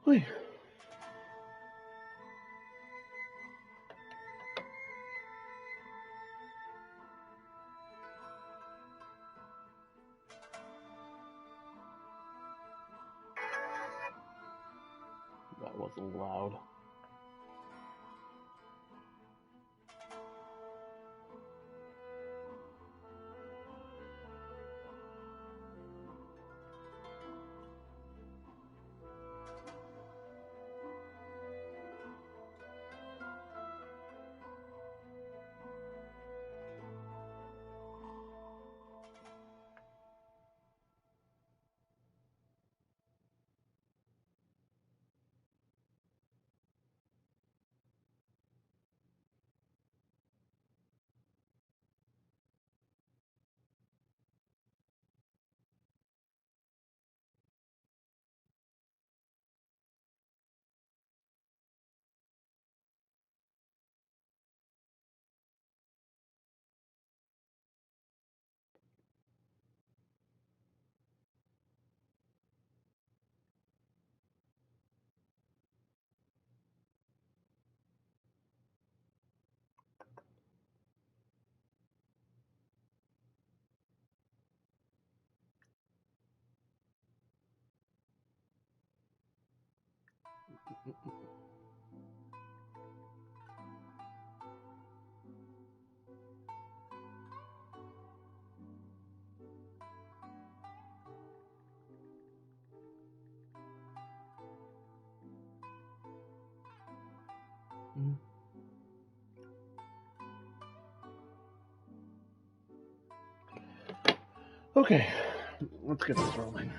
Hui. That was loud. Okay, let's get this rolling.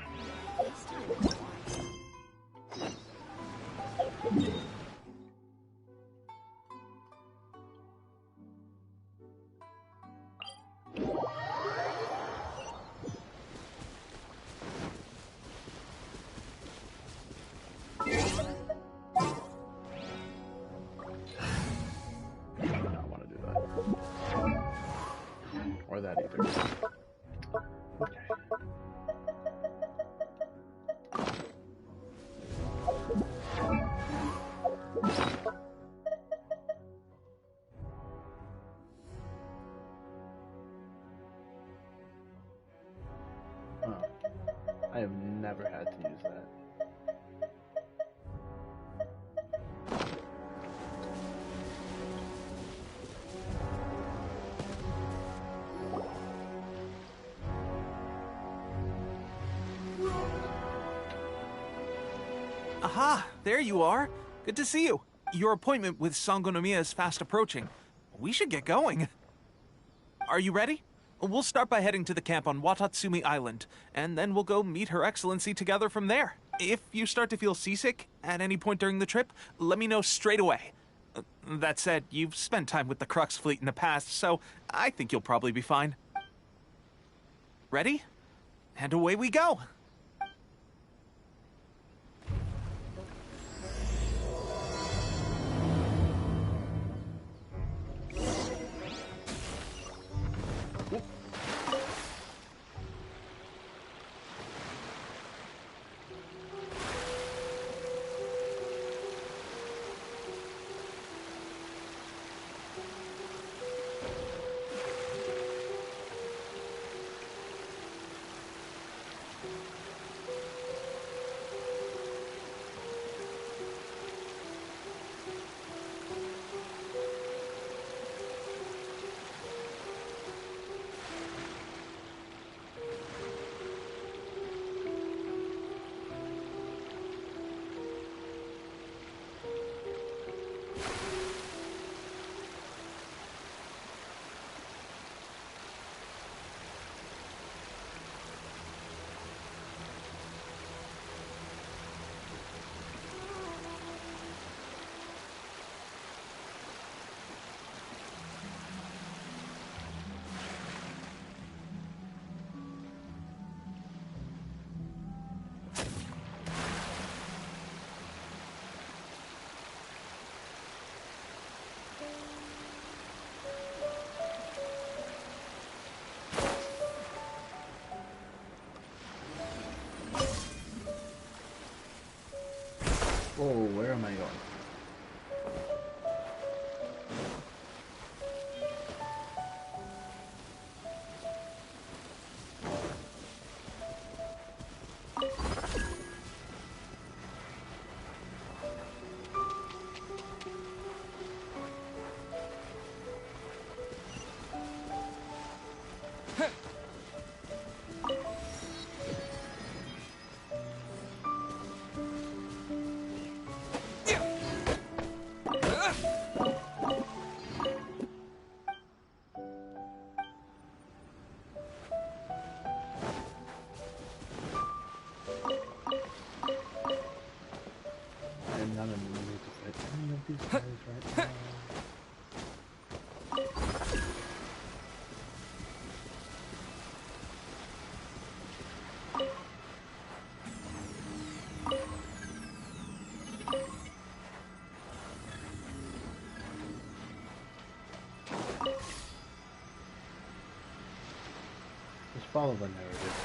Or that either. Okay. Oh, I have never had to use that. Aha! There you are! Good to see you. Your appointment with Sangonomiya is fast approaching. We should get going. Are you ready? We'll start by heading to the camp on Watatsumi Island, and then we'll go meet Her Excellency together from there. If you start to feel seasick at any point during the trip, let me know straight away. That said, you've spent time with the Crux fleet in the past, so I think you'll probably be fine. Ready? And away we go! Whoa, where am I going? I'm not in the mood to fight any of these guys right now. Just follow the narrative.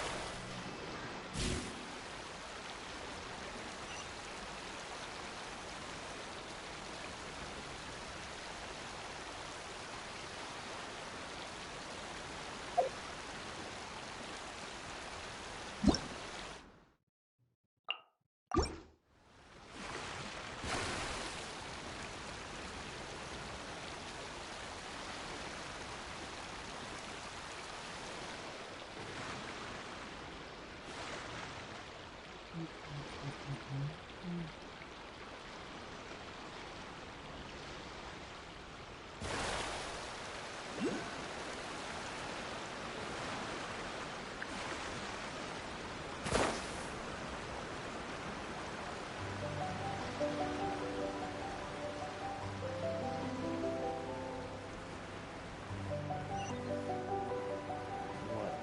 What?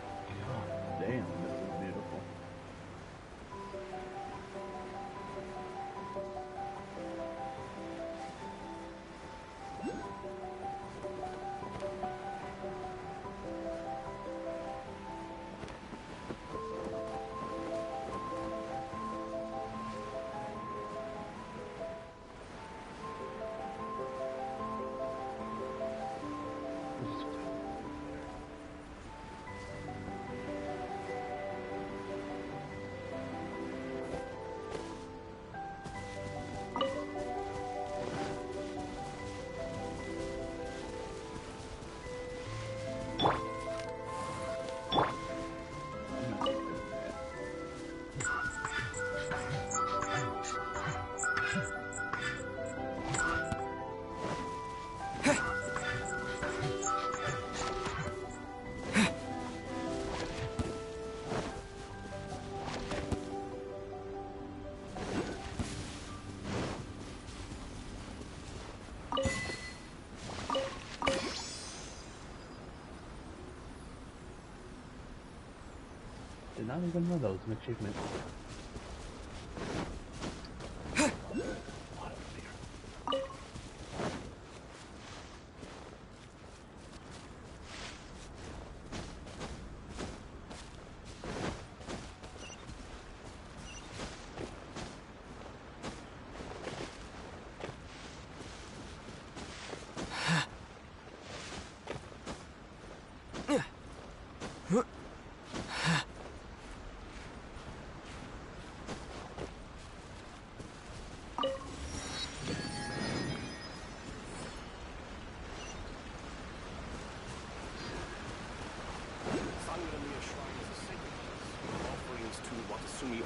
God damn, this is beautiful. This is better. I'm not gonna do that. Did not even know that was an achievement. What a fear.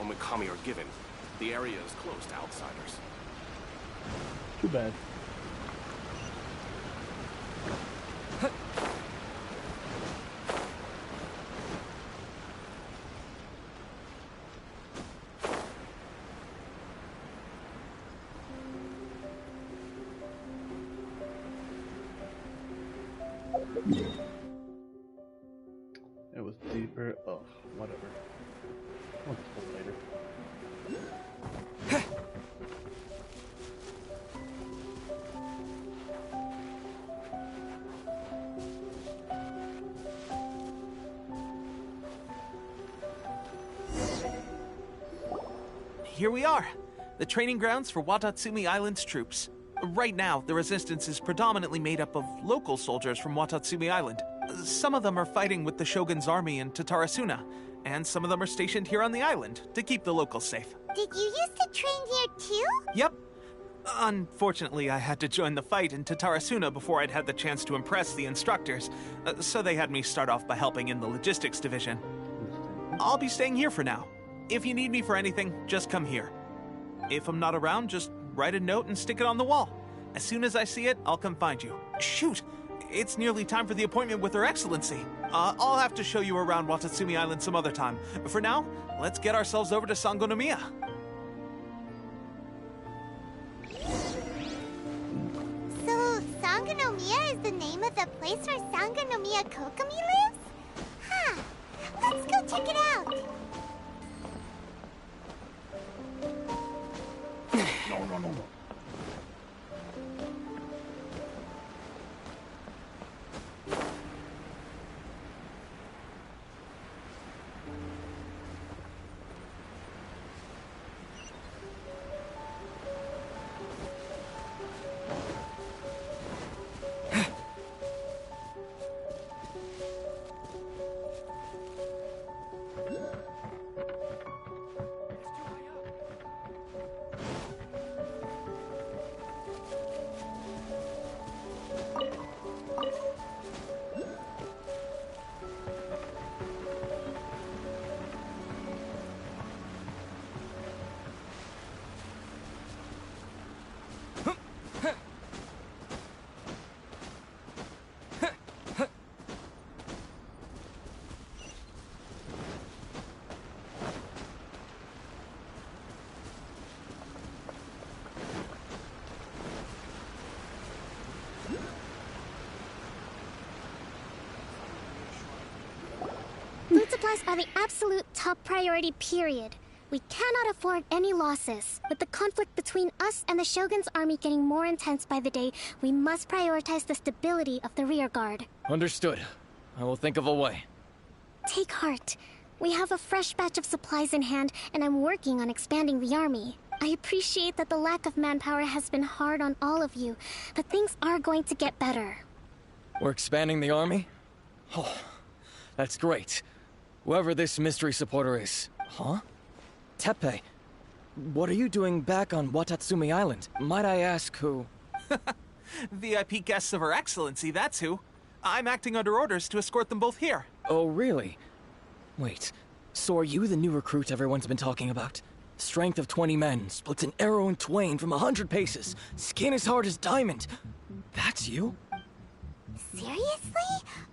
Omikami are given. The area is closed to outsiders. Too bad. It was deeper. Oh, whatever. I'll just go later. Here we are. the training grounds for Watatsumi Island's troops. Right now, the resistance is predominantly made up of local soldiers from Watatsumi Island. Some of them are fighting with the Shogun's army in Tatarasuna, and some of them are stationed here on the island to keep the locals safe. Did you used to train here too? Yep. Unfortunately, I had to join the fight in Tatarasuna before I'd had the chance to impress the instructors, so they had me start off by helping in the logistics division. I'll be staying here for now. If you need me for anything, just come here. If I'm not around, just write a note and stick it on the wall. As soon as I see it, I'll come find you. Shoot! It's nearly time for the appointment with Her Excellency. I'll have to show you around Watatsumi Island some other time. For now, let's get ourselves over to Sangonomiya. So, Sangonomiya is the name of the place where Sangonomiya Kokomi lives? Huh. Let's go check it out. No. Food supplies are the absolute top priority, period. We cannot afford any losses. With the conflict between us and the Shogun's army getting more intense by the day, we must prioritize the stability of the rear guard. Understood. I will think of a way. Take heart. We have a fresh batch of supplies in hand, and I'm working on expanding the army. I appreciate that the lack of manpower has been hard on all of you, but things are going to get better. We're expanding the army? Oh, that's great. Whoever this mystery supporter is. Huh? Teppei, what are you doing back on Watatsumi Island? Might I ask who? VIP guests of Her Excellency, that's who. I'm acting under orders to escort them both here. Oh, really? Wait, so are you the new recruit everyone's been talking about? Strength of 20 men, splits an arrow in twain from 100 paces, skin as hard as diamond. That's you? Seriously?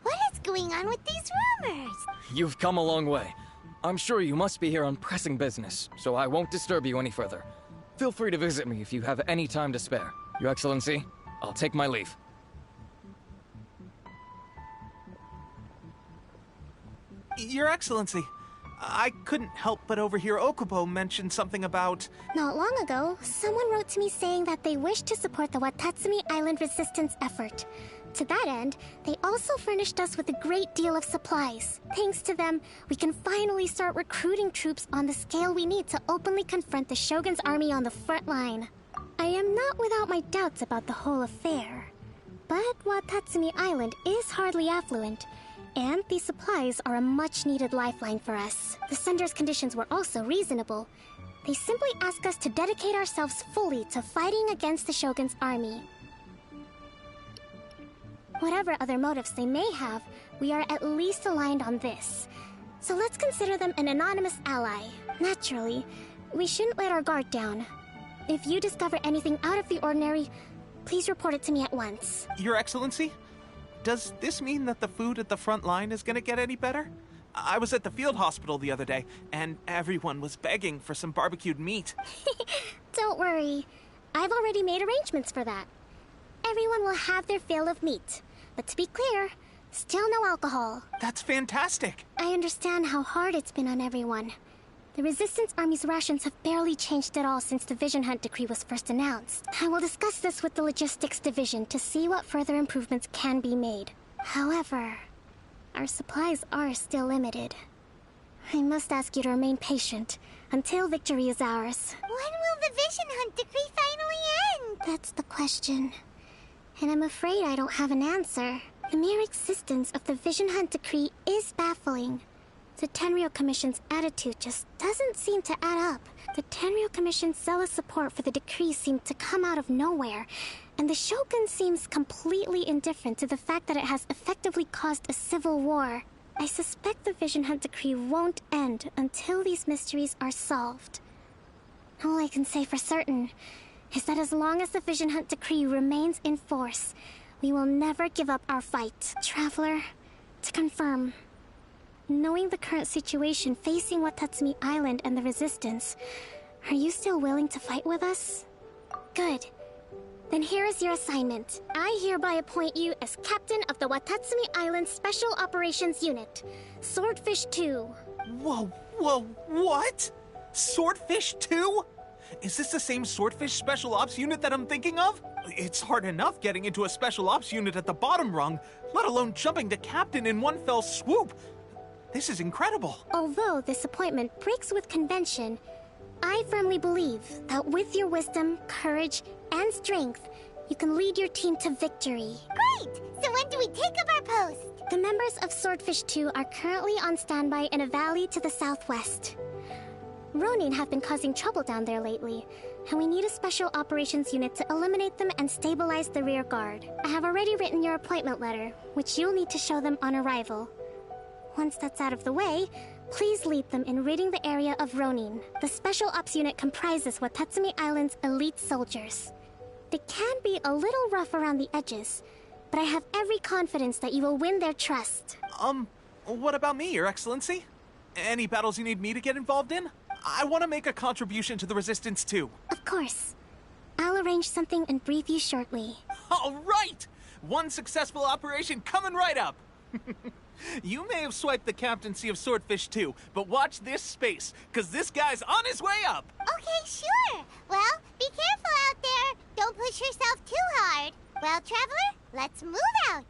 What is going on with these rumors? You've come a long way. I'm sure you must be here on pressing business, so I won't disturb you any further. Feel free to visit me if you have any time to spare. Your Excellency, I'll take my leave. Your Excellency, I couldn't help but overhear Okubo mention something about... Not long ago, someone wrote to me saying that they wish to support the Watatsumi Island resistance effort. To that end, they also furnished us with a great deal of supplies. Thanks to them, we can finally start recruiting troops on the scale we need to openly confront the Shogun's army on the front line. I am not without my doubts about the whole affair. But Watatsumi Island is hardly affluent, and these supplies are a much-needed lifeline for us. The sender's conditions were also reasonable. They simply ask us to dedicate ourselves fully to fighting against the Shogun's army. Whatever other motives they may have, we are at least aligned on this. So let's consider them an anonymous ally. Naturally, we shouldn't let our guard down. If you discover anything out of the ordinary, please report it to me at once. Your Excellency? Does this mean that the food at the front line is gonna get any better? I was at the field hospital the other day, and everyone was begging for some barbecued meat. Don't worry. I've already made arrangements for that. Everyone will have their fill of meat. But to be clear, still no alcohol. That's fantastic. I understand how hard it's been on everyone. The Resistance Army's rations have barely changed at all since the Vision Hunt decree was first announced. I will discuss this with the Logistics Division to see what further improvements can be made. However, our supplies are still limited. I must ask you to remain patient until victory is ours. When will the Vision Hunt decree finally end? That's the question. And I'm afraid I don't have an answer. The mere existence of the Vision Hunt decree is baffling. The Tenryou Commission's attitude just doesn't seem to add up. The Tenryou Commission's zealous support for the decree seemed to come out of nowhere, and the Shogun seems completely indifferent to the fact that it has effectively caused a civil war. I suspect the Vision Hunt decree won't end until these mysteries are solved. All I can say for certain is that as long as the Vision Hunt decree remains in force, we will never give up our fight. Traveler, to confirm, knowing the current situation facing Watatsumi Island and the Resistance, are you still willing to fight with us? Good. Then here is your assignment. I hereby appoint you as captain of the Watatsumi Island Special Operations Unit, Swordfish 2. Whoa, what? Swordfish 2? Is this the same Swordfish Special Ops unit that I'm thinking of? It's hard enough getting into a Special Ops unit at the bottom rung, let alone jumping to captain in one fell swoop. This is incredible. Although this appointment breaks with convention, I firmly believe that with your wisdom, courage, and strength, you can lead your team to victory. Great! So when do we take up our post? The members of Swordfish 2 are currently on standby in a valley to the southwest. Ronin have been causing trouble down there lately, and we need a special operations unit to eliminate them and stabilize the rear guard. I have already written your appointment letter, which you'll need to show them on arrival. Once that's out of the way, please lead them in ridding the area of Ronin. The Special Ops unit comprises Watatsumi Island's elite soldiers. They can be a little rough around the edges, but I have every confidence that you will win their trust. What about me, Your Excellency? Any battles you need me to get involved in? I want to make a contribution to the Resistance too. Of course. I'll arrange something and brief you shortly. All right! One successful operation coming right up! You may have swiped the captaincy of Swordfish 2, but watch this space, because this guy's on his way up! Okay, sure. Well, be careful out there. Don't push yourself too hard. Well, Traveler, let's move out.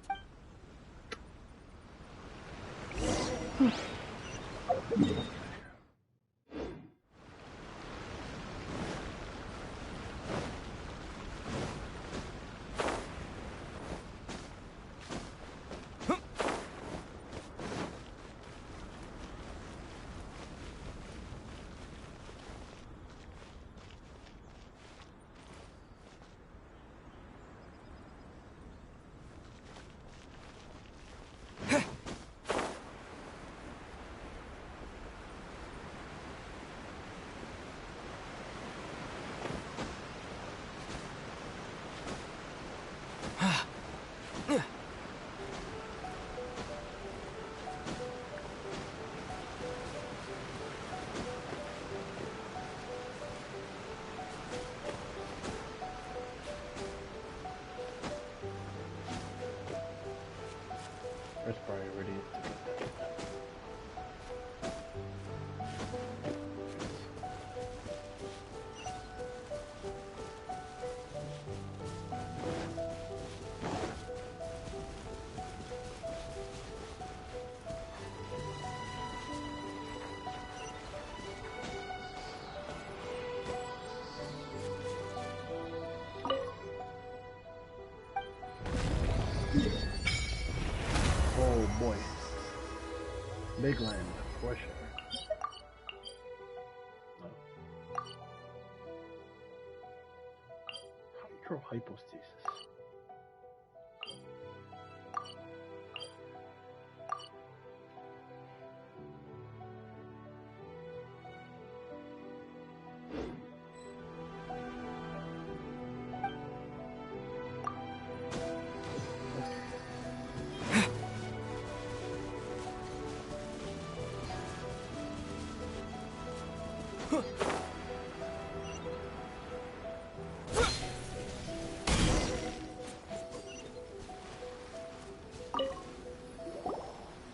First priority is to get that. Oh boy. Big land, for sure. Hydrohypostasis.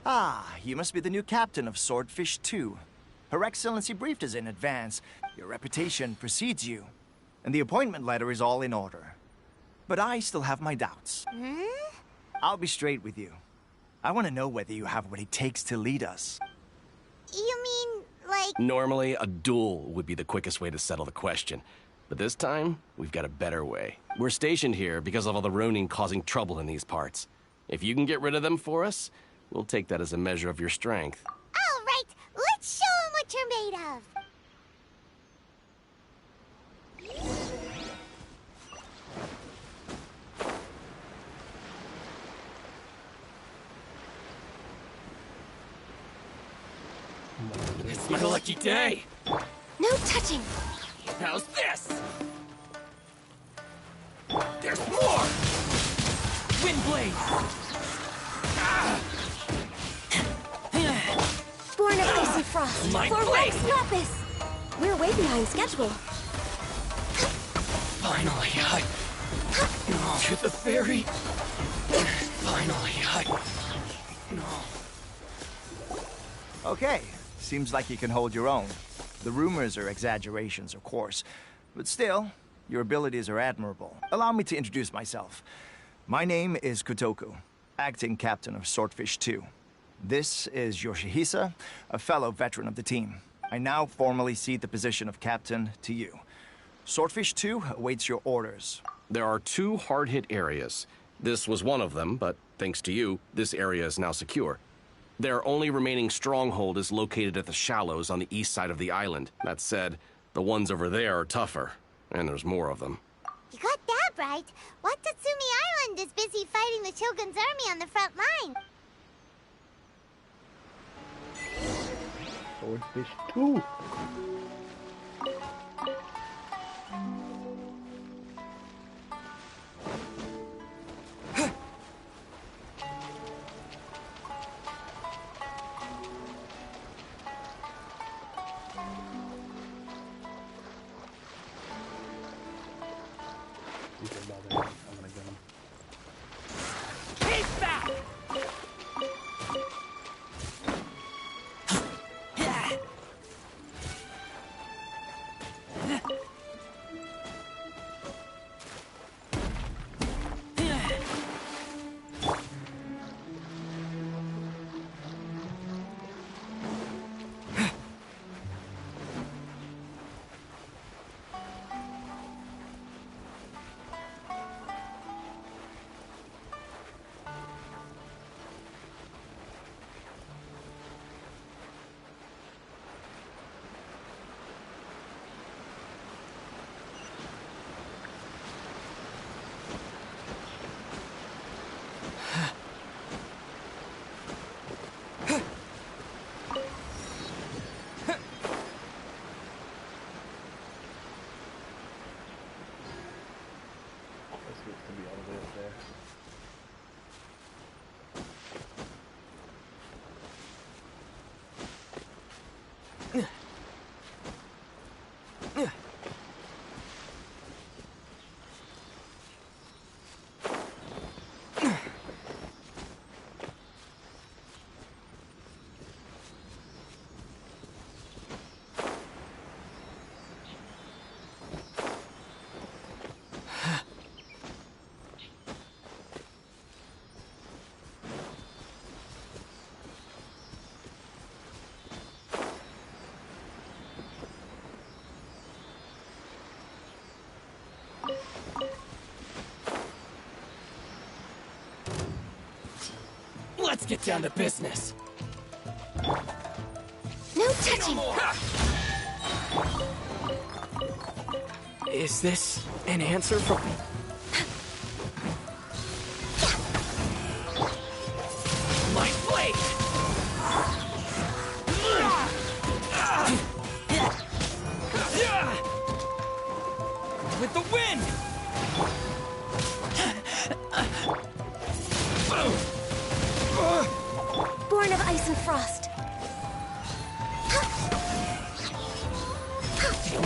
Ah, you must be the new captain of Swordfish 2. Her Excellency briefed us in advance. Your reputation precedes you, and the appointment letter is all in order. But I still have my doubts. I'll be straight with you. I want to know whether you have what it takes to lead us. You mean, like... Normally, a duel would be the quickest way to settle the question. But this time, we've got a better way. We're stationed here because of all the Ronin causing trouble in these parts. If you can get rid of them for us, we'll take that as a measure of your strength. All right, let's show 'em what you're made of. It's my lucky day! No touching! How's this? There's more! Windblade! Born of ice and frost. My For blade! Rex Lapis! We're way behind schedule. Finally, to the ferry. Finally, Okay, seems like you can hold your own. The rumors are exaggerations, of course, but still, your abilities are admirable. Allow me to introduce myself. My name is Kotoku, acting captain of Swordfish 2. This is Yoshihisa, a fellow veteran of the team. I now formally cede the position of captain to you. Swordfish 2 awaits your orders. There are 2 hard-hit areas. This was one of them, but thanks to you, this area is now secure. Their only remaining stronghold is located at the shallows on the east side of the island. That said, the ones over there are tougher, and there's more of them. You got that right. Watatsumi Island is busy fighting the Shogun's army on the front line. Swordfish 2. You can bother me. I'm gonna get him. Keep back! This gets to be all the way up there. Let's get down to business. No touching! Is this an answer from... My blade! With the wind! Born of ice and frost.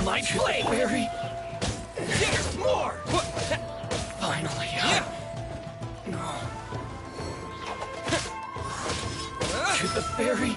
My blade! Barry! There's more! Finally, No. To the ferry?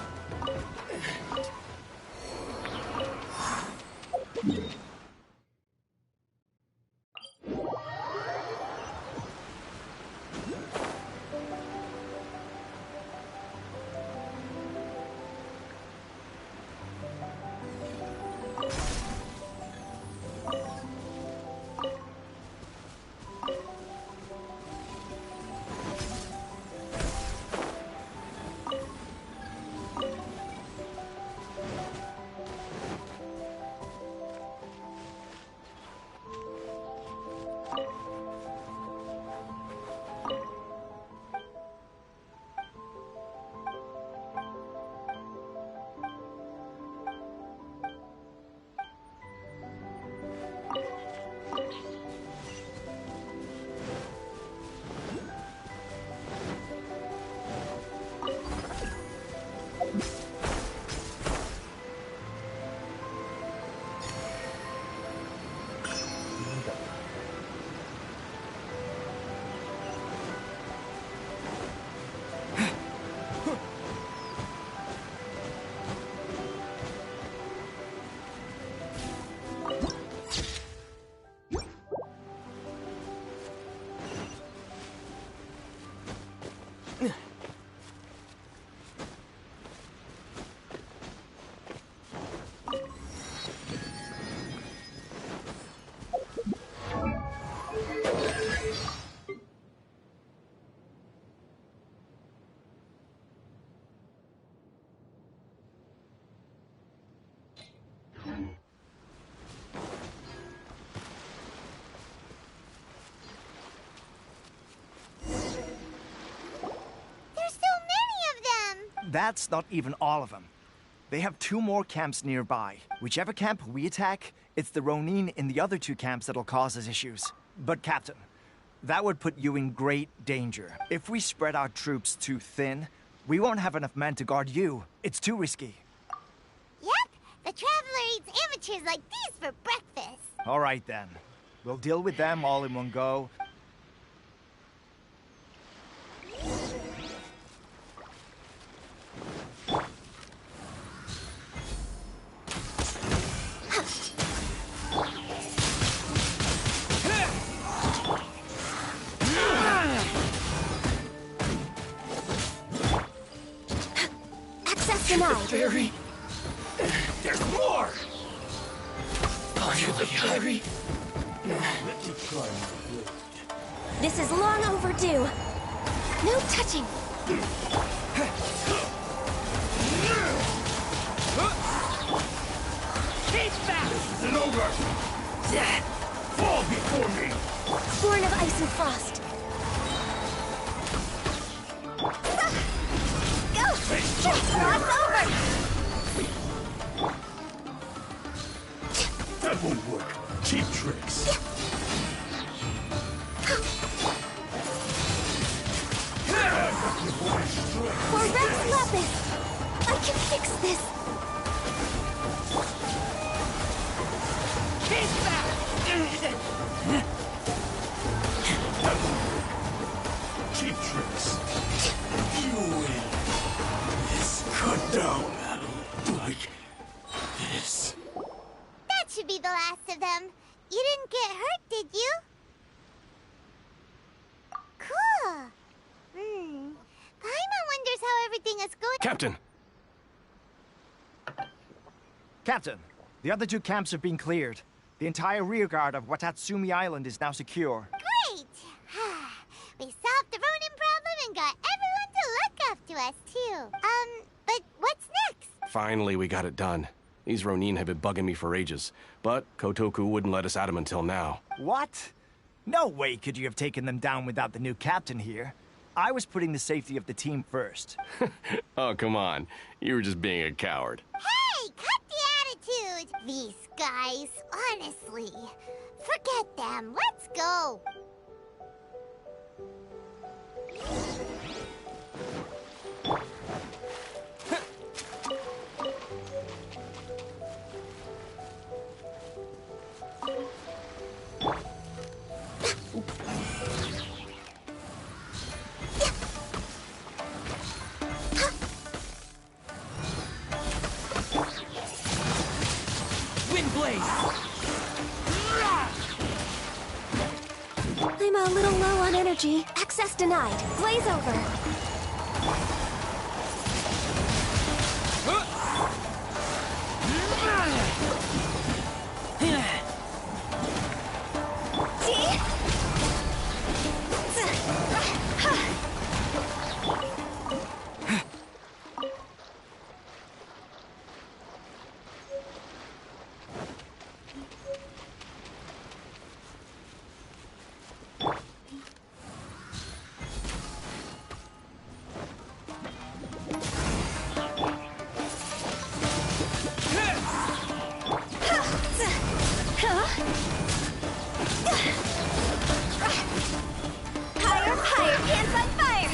that's not even all of them. They have 2 more camps nearby. Whichever camp we attack, it's the Ronin in the other 2 camps that'll cause us issues. But Captain, that would put you in great danger. If we spread our troops too thin, we won't have enough men to guard you. It's too risky. Yep, the Traveler eats amateurs like these for breakfast. All right then. We'll deal with them all in one go. Access denied. Ferry. There's more! Onto the ferry. This is long overdue. No touching. Keep back! This isn't over! Fall before me! Born of ice and frost. Go! Cross over! That won't work. Cheap tricks. For Rex Lapis! I can fix this! Keep back! Cheap tricks. You win. This cut down like this. That should be the last of them. You didn't get hurt, did you? Cool. Paimon wonders how everything is going. Captain! Captain, the other 2 camps have been cleared. The entire rearguard of Watatsumi Island is now secure. Great! We solved the Ronin problem and got everyone to look after us, too. But what's next? Finally, we got it done. These Ronin have been bugging me for ages, but Kotoku wouldn't let us at them until now. What? No way could you have taken them down without the new captain here. I was putting the safety of the team first. Oh, come on. You were just being a coward. Hey, cut the attitude! These guys, honestly. Forget them. Let's go. I'm a little low on energy. Access denied. Blaze over. Higher, can't fight fire!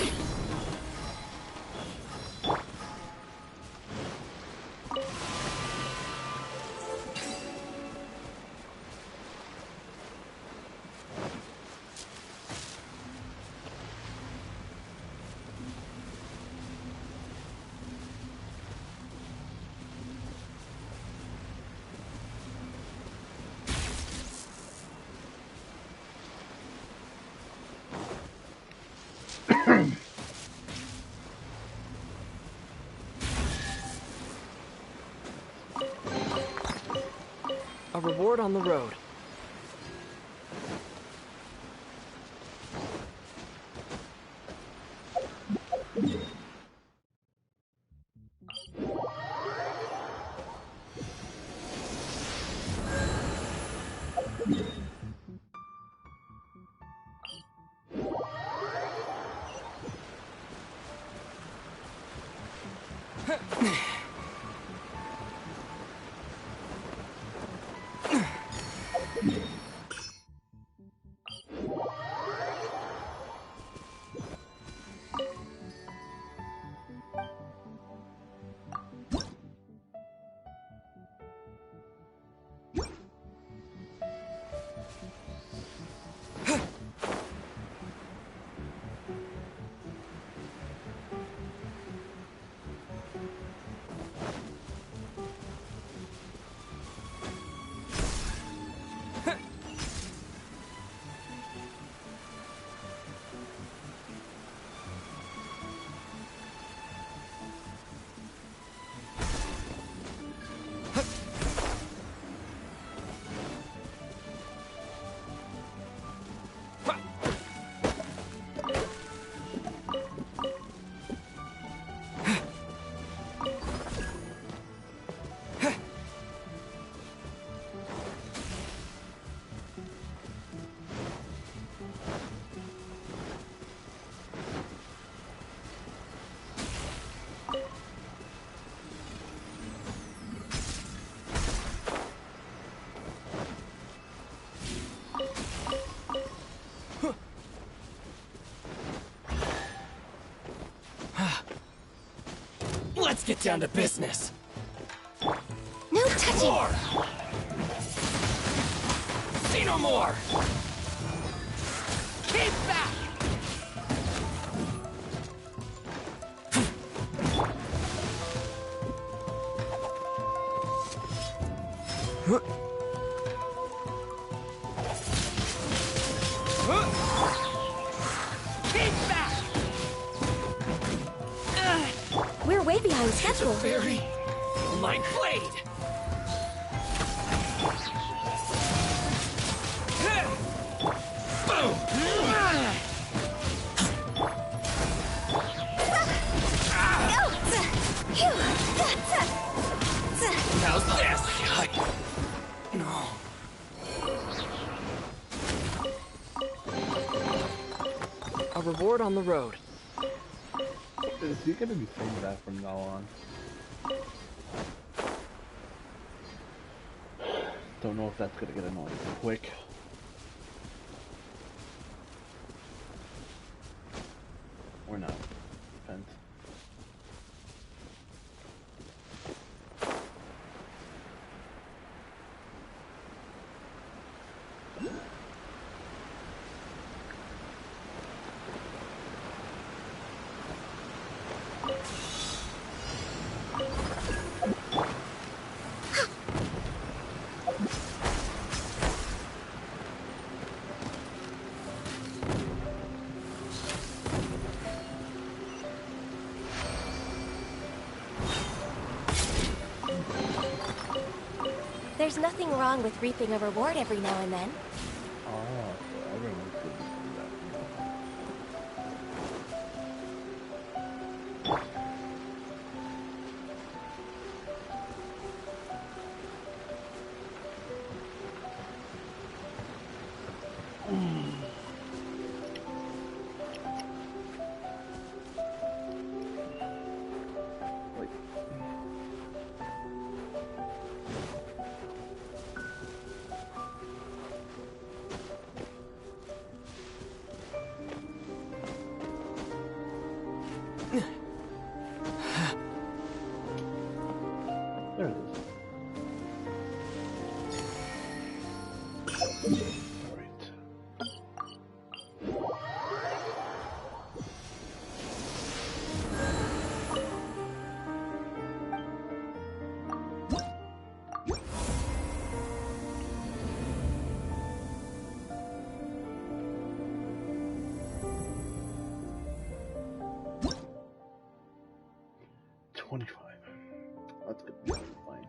A reward on the road. get down to business. No touching! More! See no more! Keep back! Keep back! We're way behind schedule. Fairy, my blade! Boom! How's this? No. A reward on the road. Is he gonna be saying that from now on? Don't know if that's gonna get annoying quick. Or not. Depends. There's nothing wrong with reaping a reward every now and then. Oh, so everyone's gonna do that. Wait. There it is. Alright. That's gonna be fine.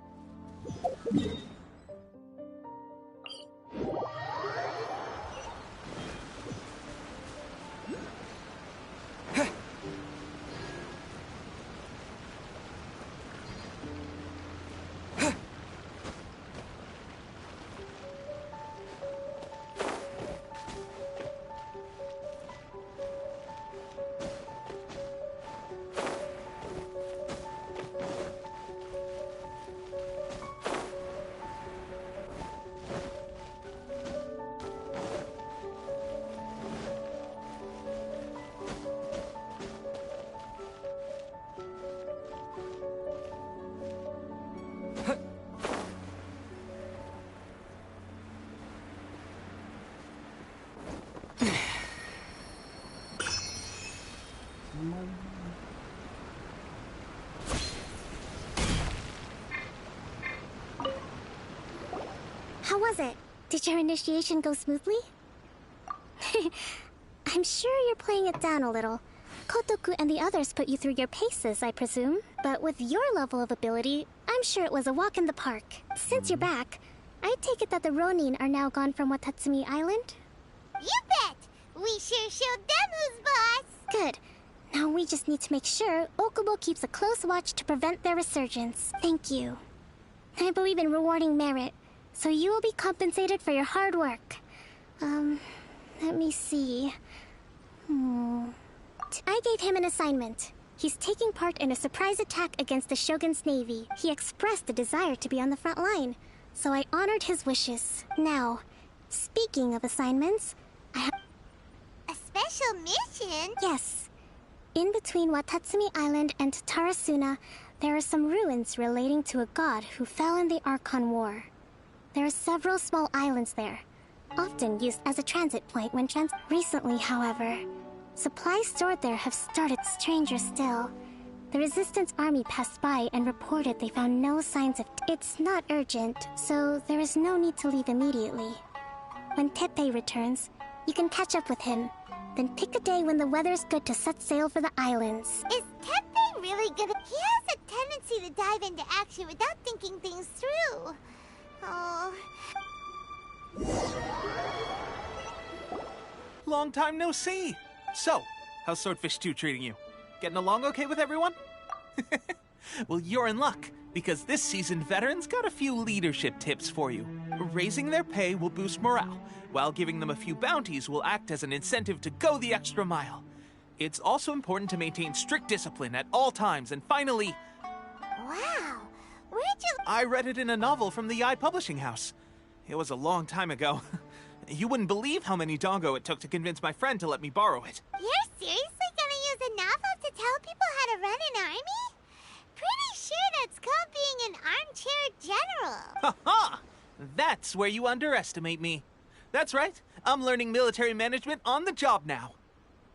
How was it? Did your initiation go smoothly? I'm sure you're playing it down a little. Kotoku and the others put you through your paces, I presume. But with your level of ability, I'm sure it was a walk in the park. Since you're back, I take it that the Ronin are now gone from Watatsumi Island? You bet! We sure showed them who's boss! Good. Now we just need to make sure Okubo keeps a close watch to prevent their resurgence. Thank you. I believe in rewarding merit, so you will be compensated for your hard work. Let me see. I gave him an assignment. He's taking part in a surprise attack against the Shogun's navy. He expressed a desire to be on the front line, so I honored his wishes. Now, speaking of assignments, I have... A special mission? Yes. In between Watatsumi Island and Tarasuna, There are some ruins relating to a god who fell in the Archon War. There are several small islands there, often used as a transit point when Recently, however, supplies stored there have started stranger still. The Resistance army passed by and reported they found no signs of... It's not urgent, so there is no need to leave immediately. When Tepe returns, you can catch up with him. Then pick a day when the weather's good to set sail for the islands. Is Tepe really good? He has a tendency to dive into action without thinking things through. Oh. Long time no see. So, how's Swordfish 2 treating you? Getting along okay with everyone? Well, you're in luck, because this seasoned veterans got a few leadership tips for you. Raising their pay will boost morale, while giving them a few bounties will act as an incentive to go the extra mile. It's also important to maintain strict discipline at all times, and finally... Wow. Where'd you... I read it in a novel from the Publishing House. It was a long time ago. You wouldn't believe how many dongo it took to convince my friend to let me borrow it. You're seriously gonna use a novel to tell people how to run an army? Pretty sure that's called being an armchair general. Ha ha! That's where you underestimate me. That's right. I'm learning military management on the job now.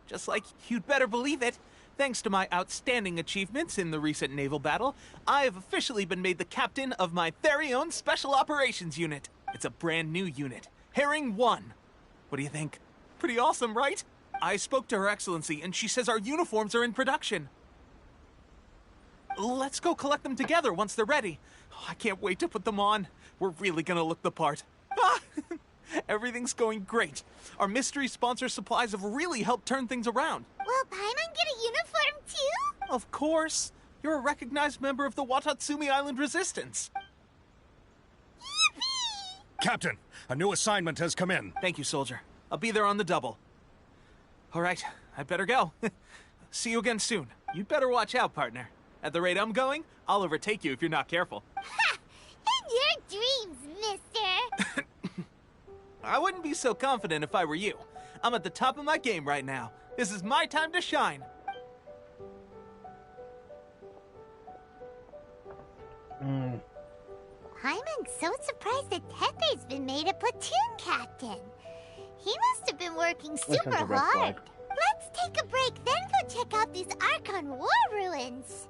Just like you'd better believe it, thanks to my outstanding achievements in the recent naval battle, I have officially been made the captain of my very own Special Operations Unit. It's a brand new unit. Herring 1. What do you think? Pretty awesome, right? I spoke to Her Excellency, and she says our uniforms are in production. Let's go collect them together once they're ready. I can't wait to put them on. We're really gonna look the part. Ah! Everything's going great. Our mystery sponsor supplies have really helped turn things around. Will Paimon get a uniform too? Of course. You're a recognized member of the Watatsumi Island Resistance. Yippee! Captain, a new assignment has come in. Thank you, soldier. I'll be there on the double. All right, I better go. See you again soon. You'd better watch out, partner. At the rate I'm going, I'll overtake you if you're not careful. Ha! In your dreams, mister! I wouldn't be so confident if I were you. I'm at the top of my game right now. This is my time to shine. Paimon's so surprised that Tepe's been made a platoon captain. He must have been working super hard. Let's take a break, then go check out these Archon War ruins.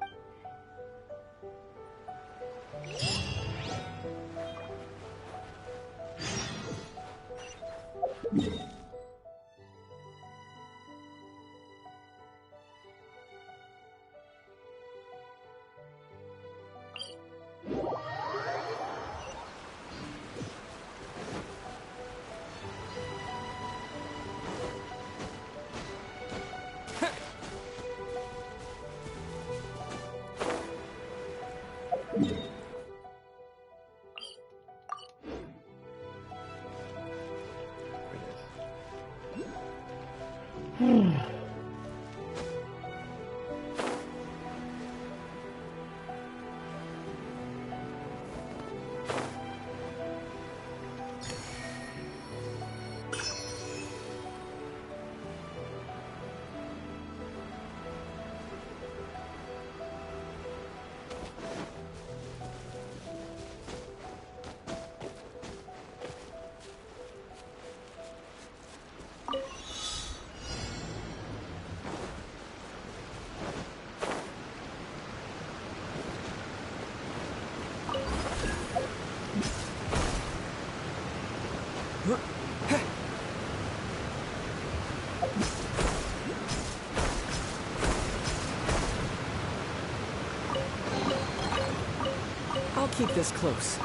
I'll keep this close.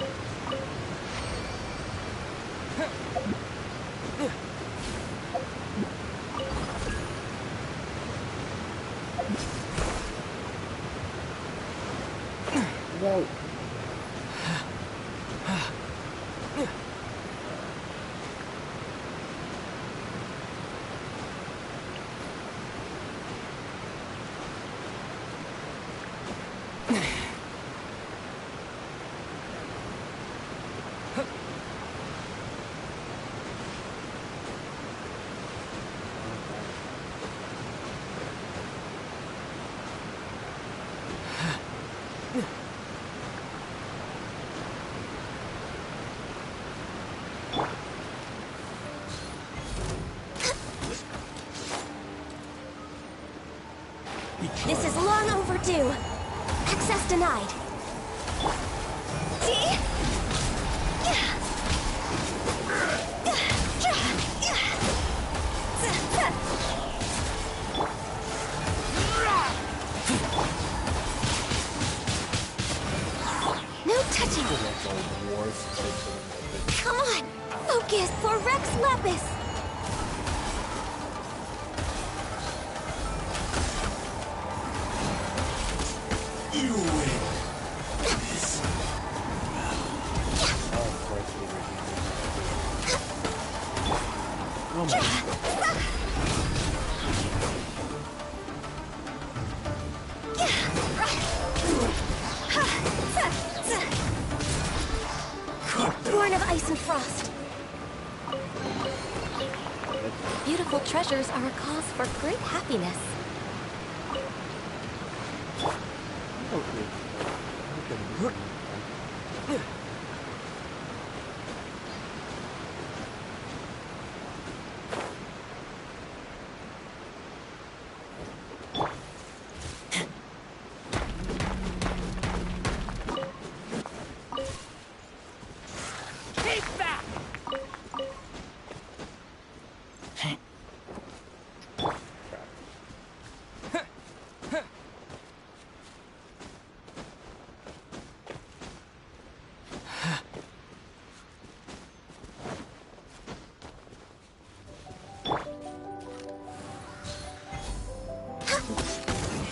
Whoa. This is long overdue. Access denied. No touching. Come on, focus for Rex Lapis. You win. Oh my. Born of ice and frost. Beautiful treasures are a cause for great happiness.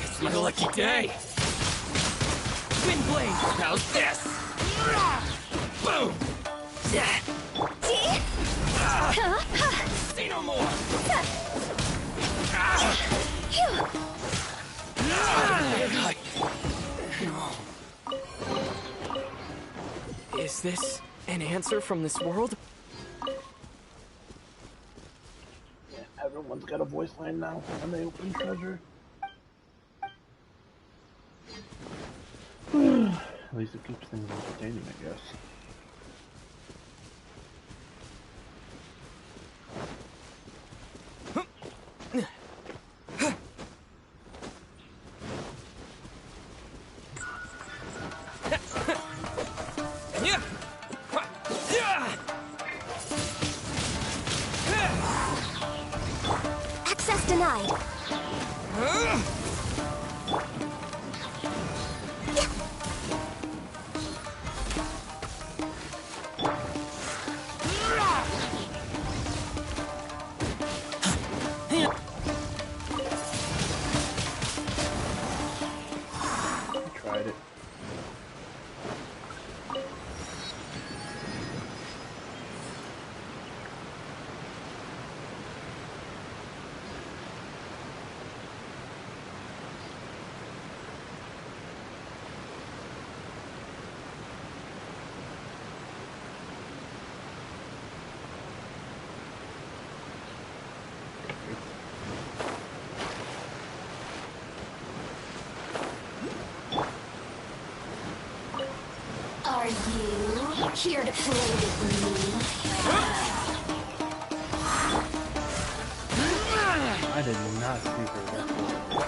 It's my lucky day. Wind blade. How's this? Boom. Say no more. Is this an answer from this world? Everyone's got a voice line now when they open treasure. At least it keeps things entertaining, I guess. Access denied. Tried it. Are you here to play with me? I did not see her that well.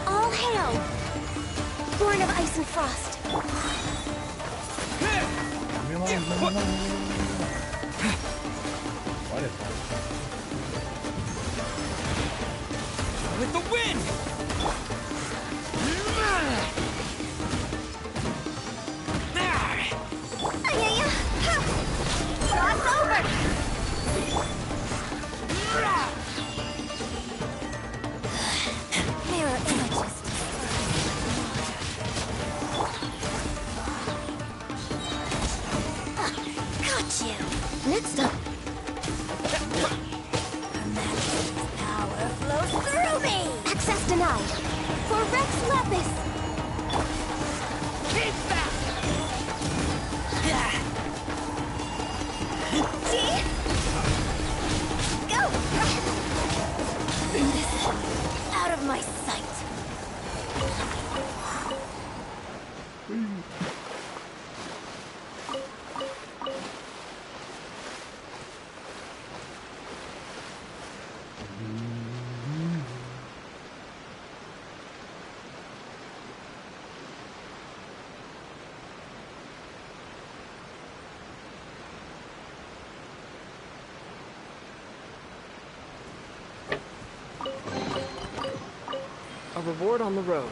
All hail! Born of ice and frost. Leave me alone, leave me alone, leave me alone. What is that? With the wind! Cross over! Mirror images. Got you! Next up. Imagine power flows through me! Access denied. For Rex Lapis! Keep back! See? Go! This out of my sight. reward on the road.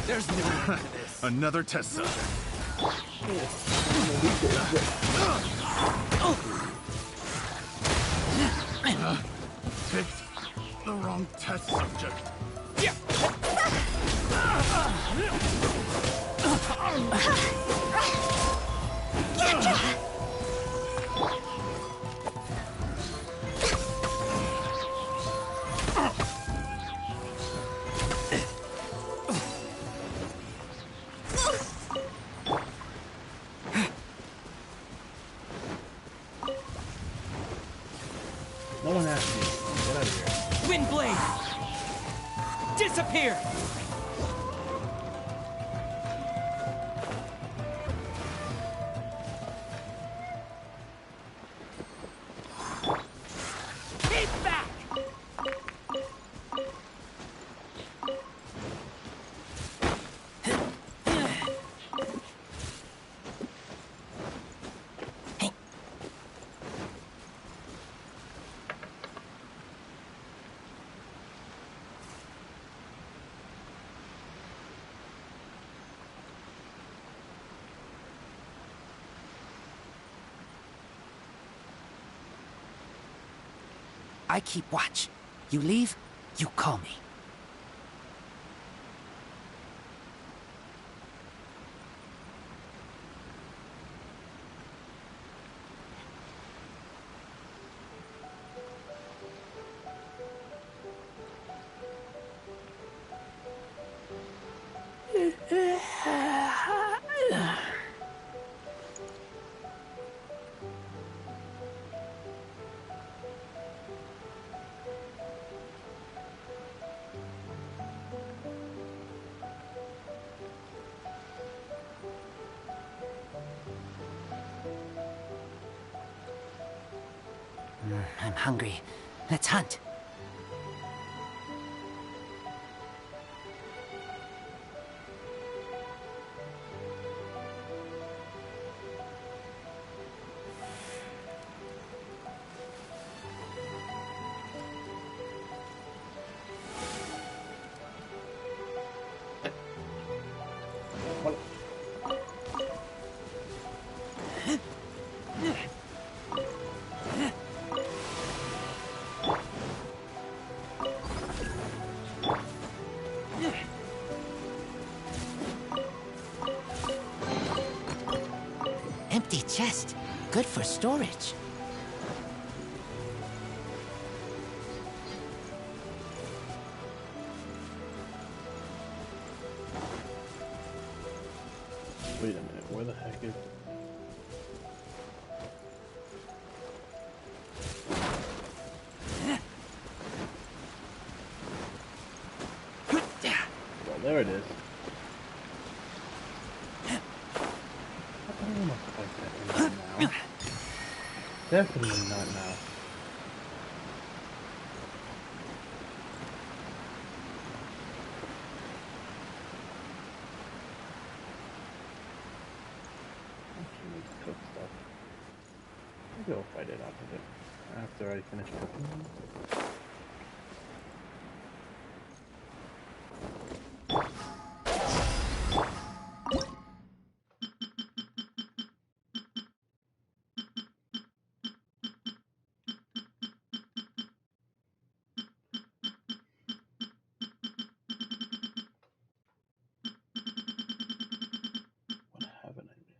There's no end to this. Another test subject. Picked the wrong test subject. No one asked you. Get out of here. Windblade! Disappear! Keep back! I keep watch. You leave, you call me. I'm hungry. Let's hunt. Empty chest. Good for storage. Wait a minute, where the heck is... Well, there it is. Definitely not now. Actually need to cook stuff. Maybe I'll fight it after I finish cooking. What haven't I made?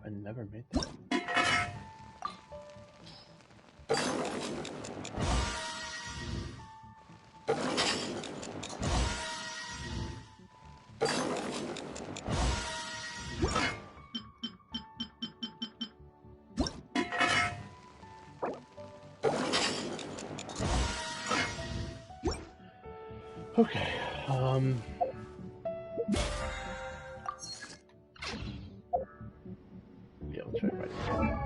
I never made that. Okay, yeah, we'll try right here.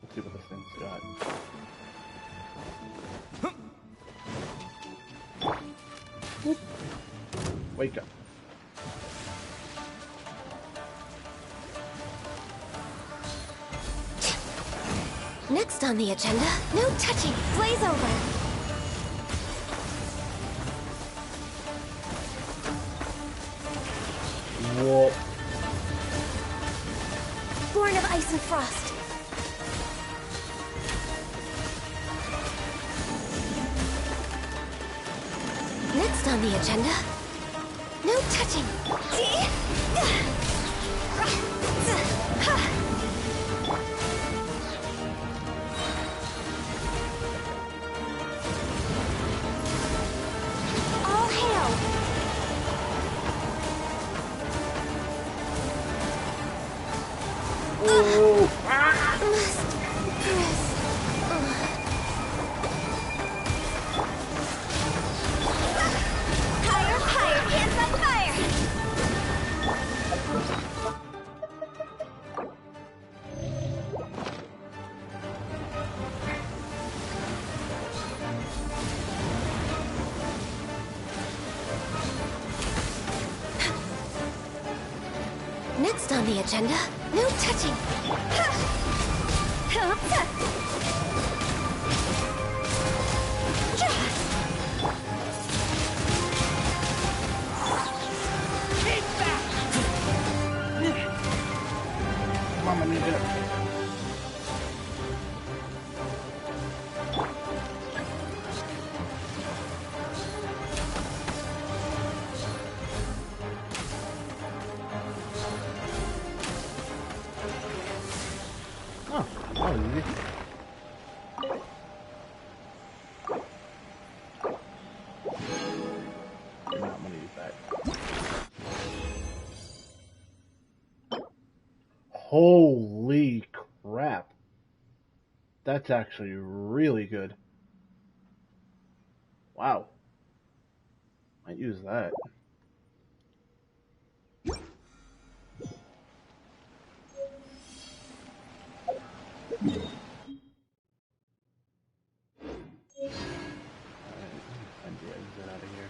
Let's see what this thing's got. Whoop. Wake up. Next on the agenda, no touching, blaze over. Whoa. Born of ice and frost. Next on the agenda, no touching. All hail! Oh! Must press. Higher, higher, hands on fire! Next on the agenda, no touching. Mama Ninja. Oh, that was easy. Do not want to use that. Holy crap. That's actually really good. Wow. Might use that. Time to exit out of here.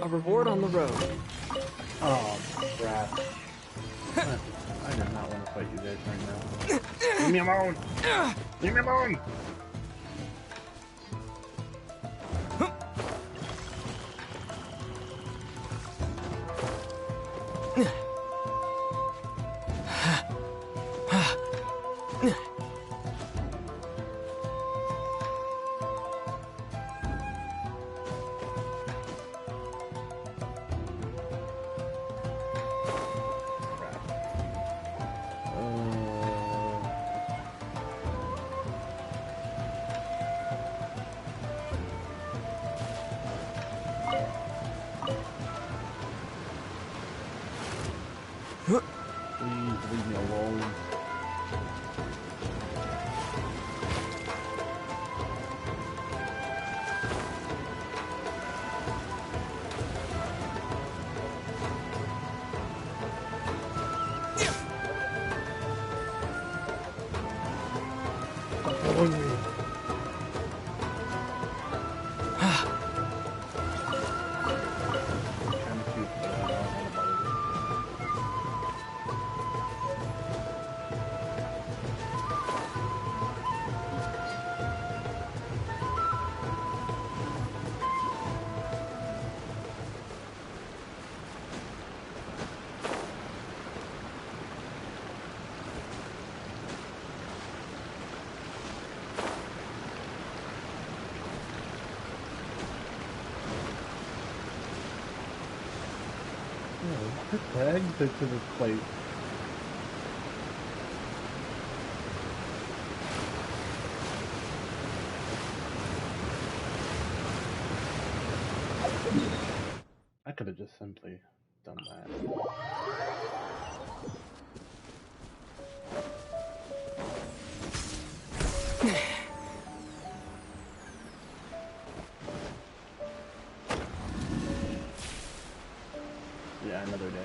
A reward on the road. Oh, crap. I do not want to fight you guys right now. Leave me alone! Leave me alone! Please leave me alone. Stop following me. I'm cute, but I don't want to bother you. Put tags into this plate. I could have just simply done that. yeah, another day.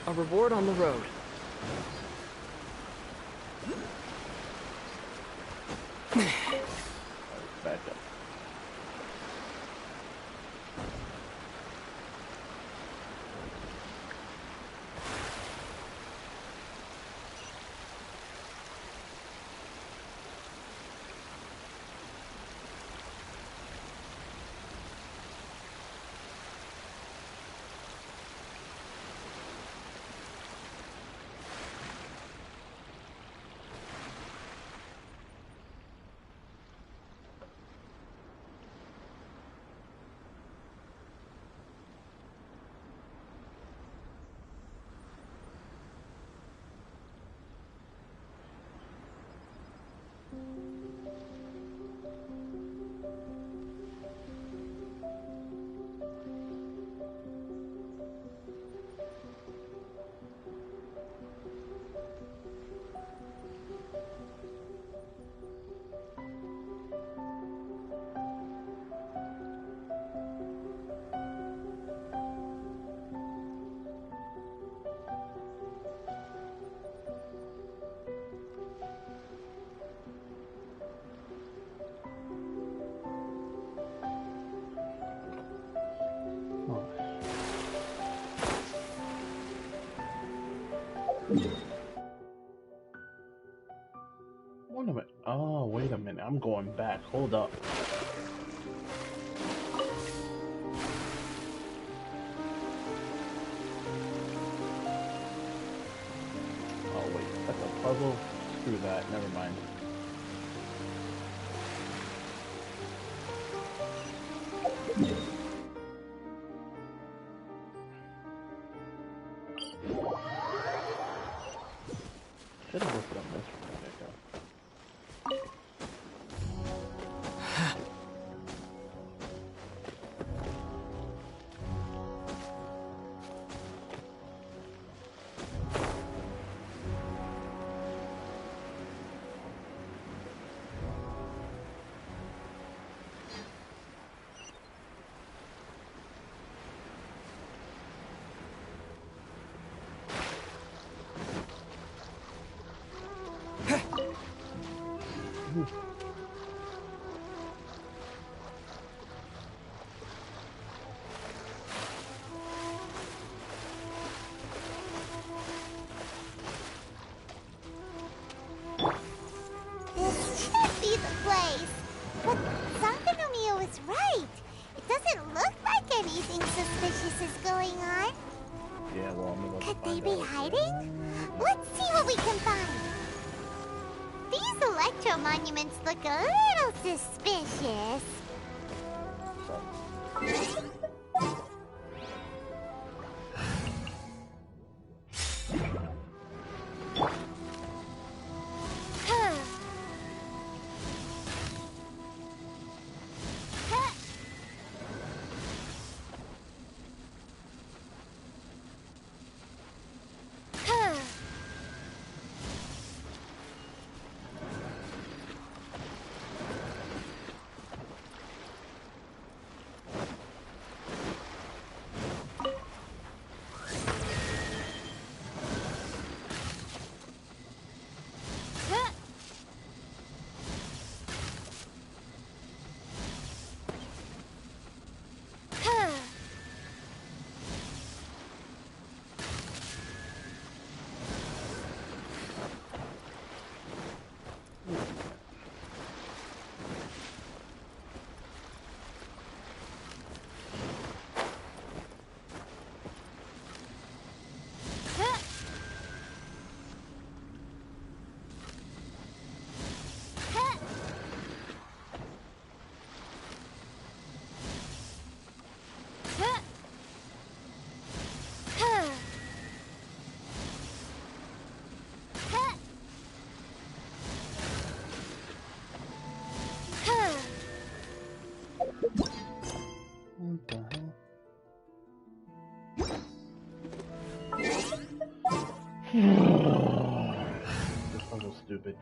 A reward on the road. Back up. Wait a minute. Oh, wait a minute. I'm going back. Hold up. Oh, wait. That's a puzzle? Screw that. Never mind. Should have looked on this from the get-go. This should be the place. But Sangonomiya was right. It doesn't look like anything suspicious is going on. Yeah, well, I'm about to Could they find be out. hiding? Let's see what we can find. These electro monuments look a little suspicious. This puzzle's stupid.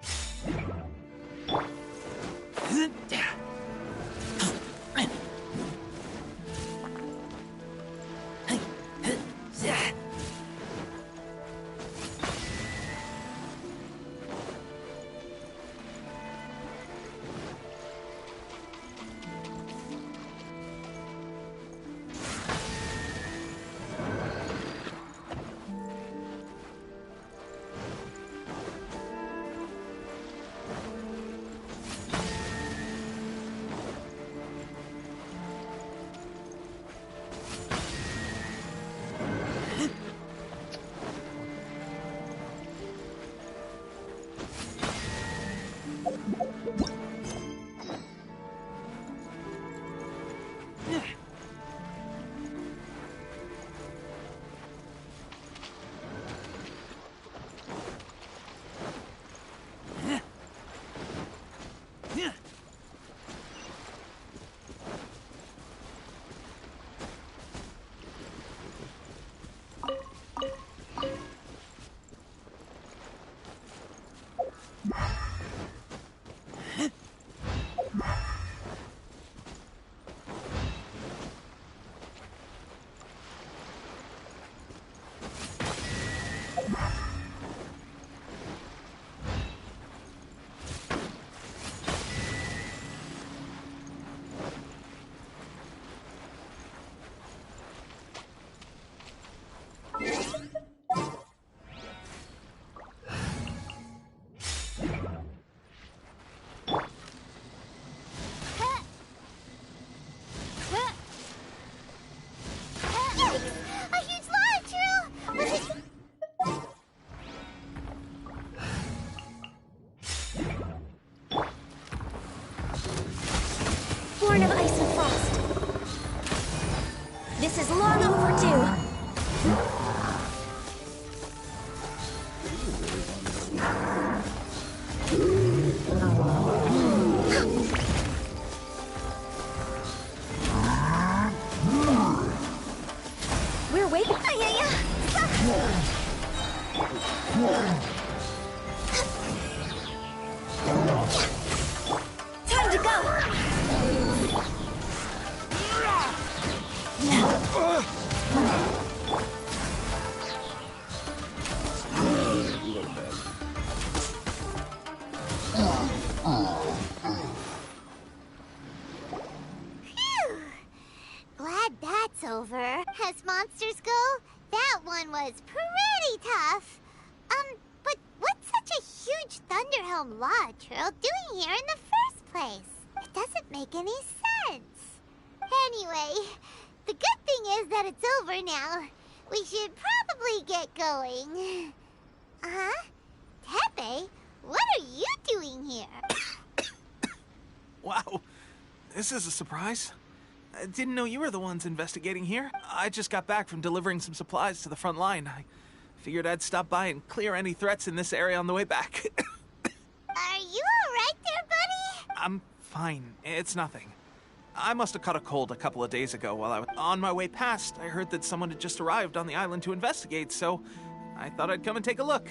Born of ice and frost. This is long overdue. We're waiting. Time to go. Glad that's over. As monsters go, that one was pretty tough. But what's such a huge Thunderhelm Lodge Earl doing here in the first place? It doesn't make any sense. Anyway, the good thing is that it's over now. We should probably get going. Huh? Tepe, what are you doing here? Wow, this is a surprise. I didn't know you were the ones investigating here. I just got back from delivering some supplies to the front line. I figured I'd stop by and clear any threats in this area on the way back. Are you alright there, buddy? I'm fine. It's nothing. I must have caught a cold a couple of days ago while I was on my way past. I heard that someone had just arrived on the island to investigate, so I thought I'd come and take a look.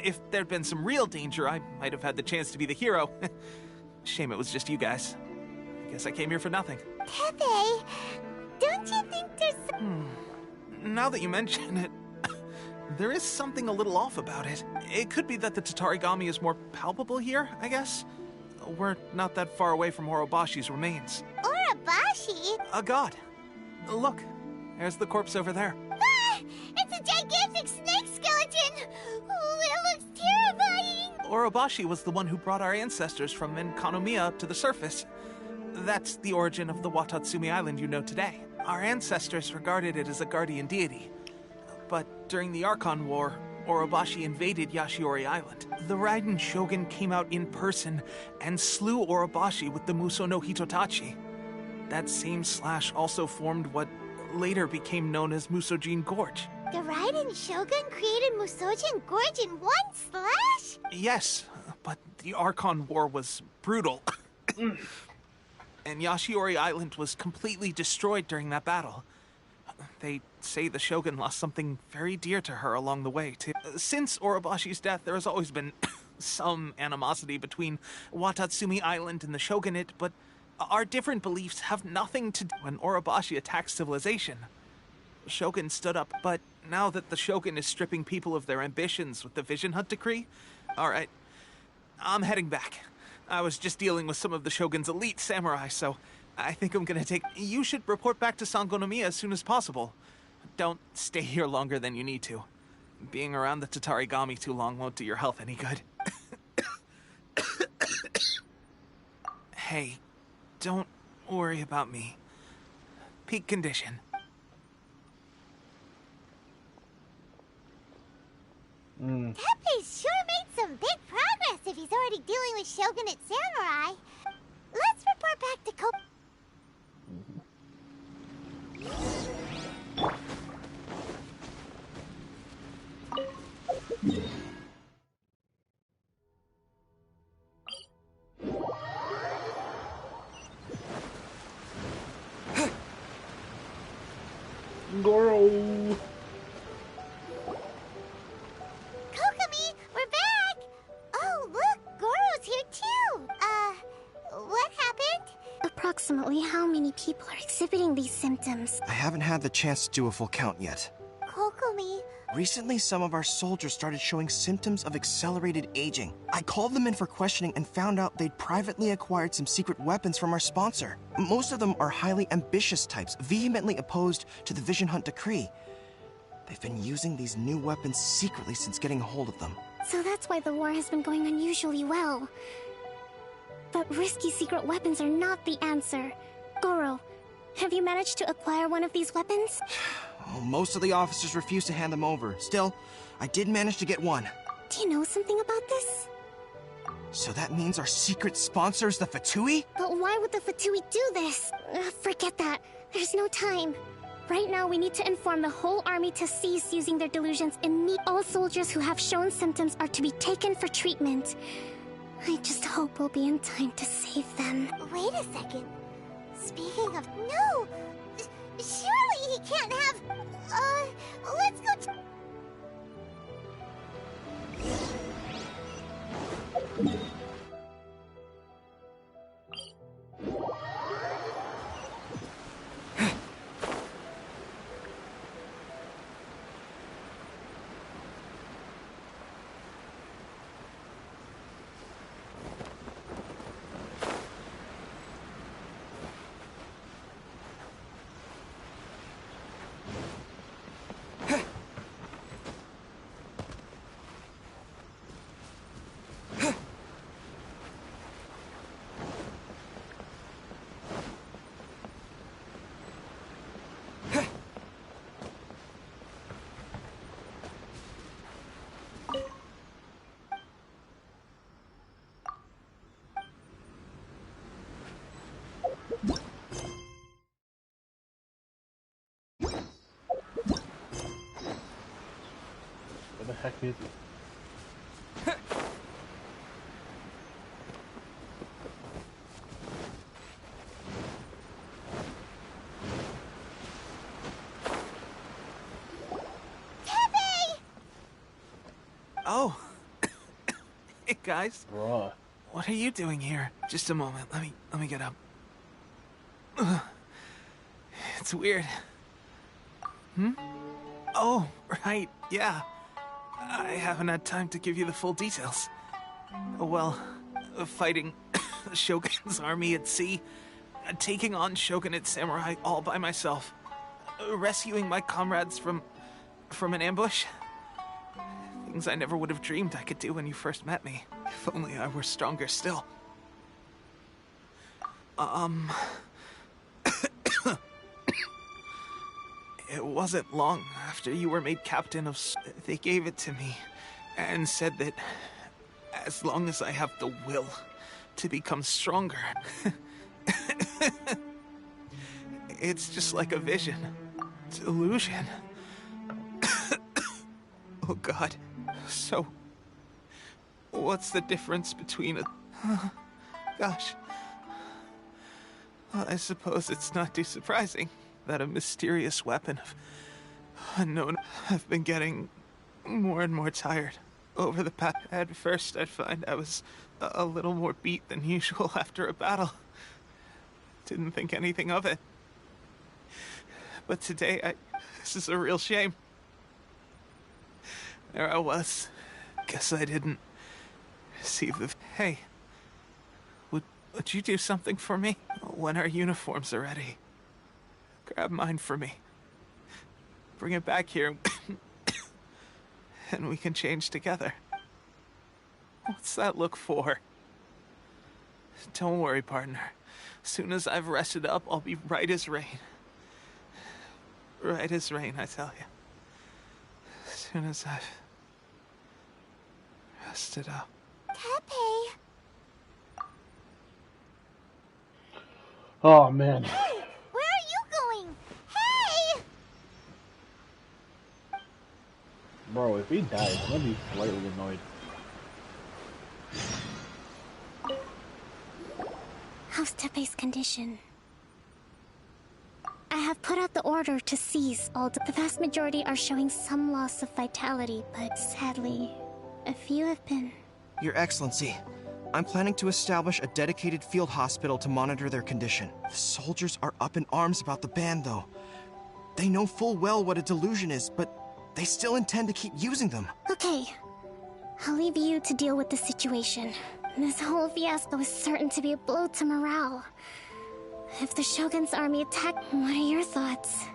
If there'd been some real danger, I might have had the chance to be the hero. Shame it was just you guys. I guess I came here for nothing. Tepe, don't you think there's some... Now that you mention it, there is something a little off about it. It could be that the Tatarigami is more palpable here, I guess. We're not that far away from Orobashi's remains. Orobashi? A god. Look, there's the corpse over there. Ah! It's a gigantic snake skeleton! Oh, it looks terrifying! Orobashi was the one who brought our ancestors from Enkanomiya up to the surface. That's the origin of the Watatsumi Island you know today. Our ancestors regarded it as a guardian deity. But during the Archon War, Orobashi invaded Yashiori Island. The Raiden Shogun came out in person and slew Orobashi with the Muso no Hitotachi. That same slash also formed what later became known as Musojin Gorge. The Raiden Shogun created Musojin Gorge in one slash? Yes, but the Archon War was brutal. And Yashiori Island was completely destroyed during that battle. They say the Shogun lost something very dear to her along the way, too. Since Orobashi's death, there has always been some animosity between Watatsumi Island and the Shogunate, but our different beliefs have nothing to do when Orobashi attacked civilization. The Shogun stood up, but now that the Shogun is stripping people of their ambitions with the Vision Hunt decree, alright, I'm heading back. I was just dealing with some of the Shogun's elite samurai, so I think I'm gonna take... You should report back to Sangonomiya as soon as possible. Don't stay here longer than you need to. Being around the Tatarigami too long won't do your health any good. Hey, don't worry about me. Peak condition. Teppei's sure made some big progress if he's already dealing with Shogunate samurai. Let's report back to Goro! Kokomi, we're back! Oh, look, Goro's here too! What happened? Approximately how many people are exhibiting these symptoms? I haven't had the chance to do a full count yet. Kokomi... Recently, some of our soldiers started showing symptoms of accelerated aging. I called them in for questioning and found out they'd privately acquired some secret weapons from our sponsor. Most of them are highly ambitious types, vehemently opposed to the Vision Hunt decree. They've been using these new weapons secretly since getting a hold of them. So that's why the war has been going unusually well. But risky secret weapons are not the answer. Goro, have you managed to acquire one of these weapons? Well, most of the officers refuse to hand them over. Still, I did manage to get one. Do you know something about this? So that means our secret sponsor is the Fatui? But why would the Fatui do this? Forget that. There's no time. Right now, we need to inform the whole army to cease using their delusions and meet all soldiers who have shown symptoms are to be taken for treatment. I just hope we'll be in time to save them. Wait a second. Speaking of... No! Surely he can't have... let's go... What the heck is it? Oh. Hey, guys. Bruh. What are you doing here? Just a moment. Let me get up. Ugh. It's weird. Oh, right. Yeah. I haven't had time to give you the full details. Well, fighting Shogun's army at sea, taking on Shogunate samurai all by myself, rescuing my comrades from an ambush. Things I never would have dreamed I could do when you first met me. If only I were stronger still. It wasn't long after you were made captain of... They gave it to me and said that as long as I have the will to become stronger... It's just like a vision. Delusion. Oh, God. So, what's the difference between a... Gosh. Well, I suppose it's not too surprising that a mysterious weapon of No, I've been getting more and more tired. Over the past, at first I'd find I was a little more beat than usual after a battle. Didn't think anything of it. But today, this is a real shame. There I was. Guess I didn't receive the... Hey, would you do something for me? When our uniforms are ready, grab mine for me. Bring it back here, and we can change together. What's that look for? Don't worry, partner. As soon as I've rested up, I'll be right as rain. Right as rain, I tell you. As soon as I've rested up. Tepe! Oh, man. Hey! Where are you going? Hey! Bro, if he dies, I'm gonna be slightly annoyed. How's Tepe's condition? I have put out the order to cease all. The vast majority are showing some loss of vitality, but sadly, a few have been. Your Excellency, I'm planning to establish a dedicated field hospital to monitor their condition. The soldiers are up in arms about the ban, though. They know full well what a delusion is, but they still intend to keep using them. Okay, I'll leave you to deal with the situation. This whole fiasco is certain to be a blow to morale. If the Shogun's army attack, what are your thoughts?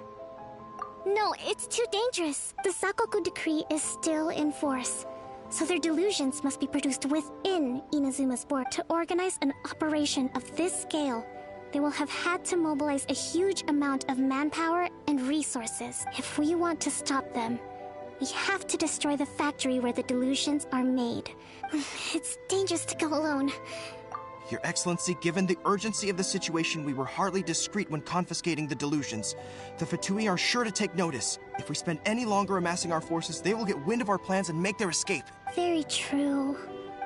No, it's too dangerous. The Sakoku decree is still in force, so their delusions must be produced within Inazuma's board. To organize an operation of this scale, they will have had to mobilize a huge amount of manpower and resources. If we want to stop them, we have to destroy the factory where the delusions are made. It's dangerous to go alone. Your Excellency, given the urgency of the situation, we were hardly discreet when confiscating the delusions. The Fatui are sure to take notice. If we spend any longer amassing our forces, they will get wind of our plans and make their escape. Very true.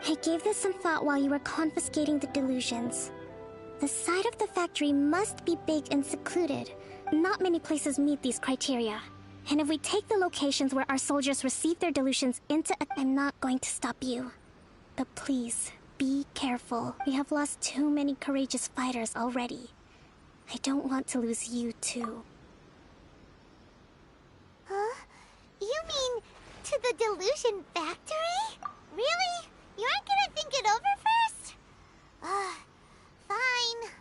I gave this some thought while you were confiscating the delusions. The side of the factory must be big and secluded. Not many places meet these criteria. And if we take the locations where our soldiers receive their delusions into I'm not going to stop you. But please, be careful. We have lost too many courageous fighters already. I don't want to lose you too. Huh? You mean to the delusion factory? Really? You aren't gonna think it over first? Fine.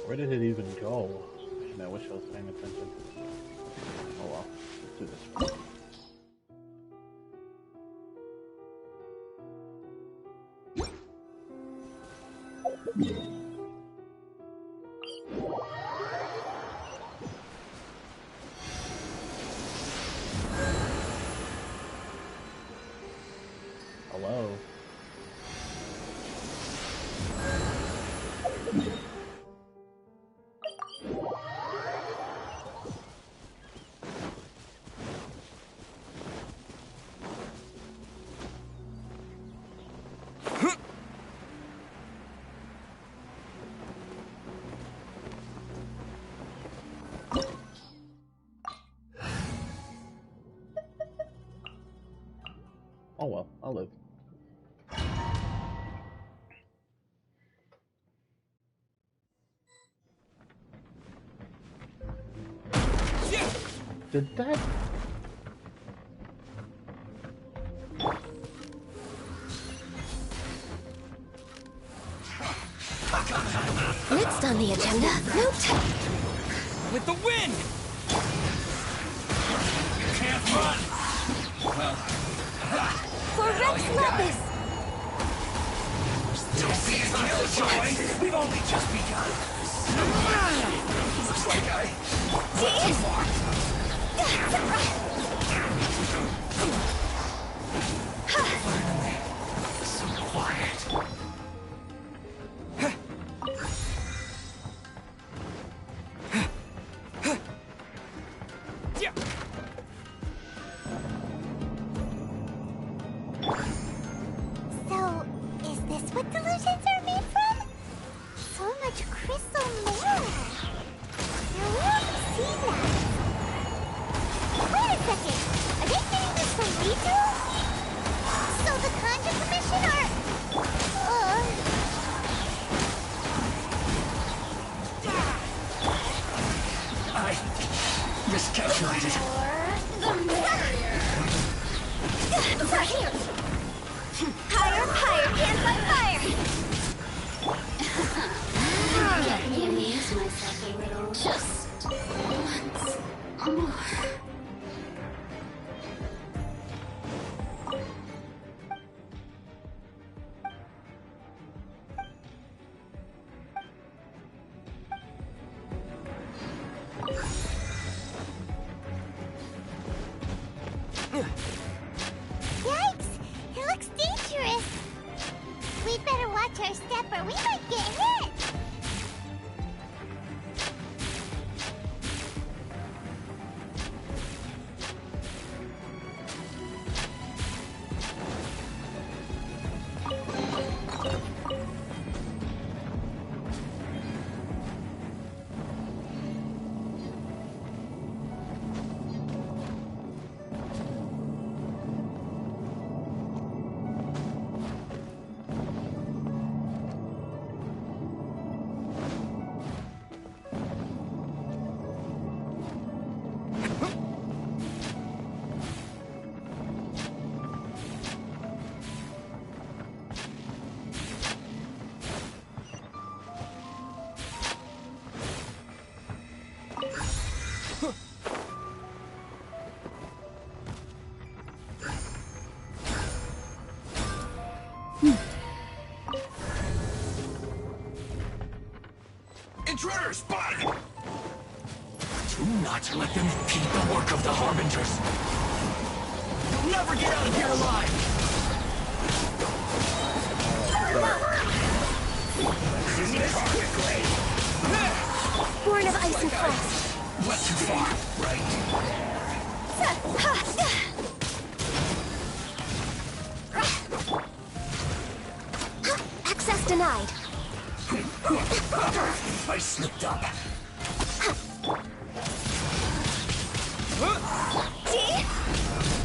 Where did it even go? Man, I wish I was paying attention. Oh well, let's do this. Hello? Oh well, I'll live. Did that? agenda. Note. With the wind! Can't run! For Rex Lapis! Don't see his killjoy! We've only just begun! Looks like I went too far! Finally, so quiet. So, is this what delusions are made from? So much crystal mirror. Now where have we seen that? Wait a second. Are they getting this from Rito? So the Conjure Commission are... I miscalculated. Over here! Higher, higher, can't fight fire! Let me amuse myself a little. Just once more. Yikes! It looks dangerous. We'd better watch our step or we might get hit. Intruder spotted! Do not let them impede the work of the Harbingers. You'll never get out of here alive! Let's do this quickly! Born of ice and frost. Went too far, right? Access denied. I slipped up. G,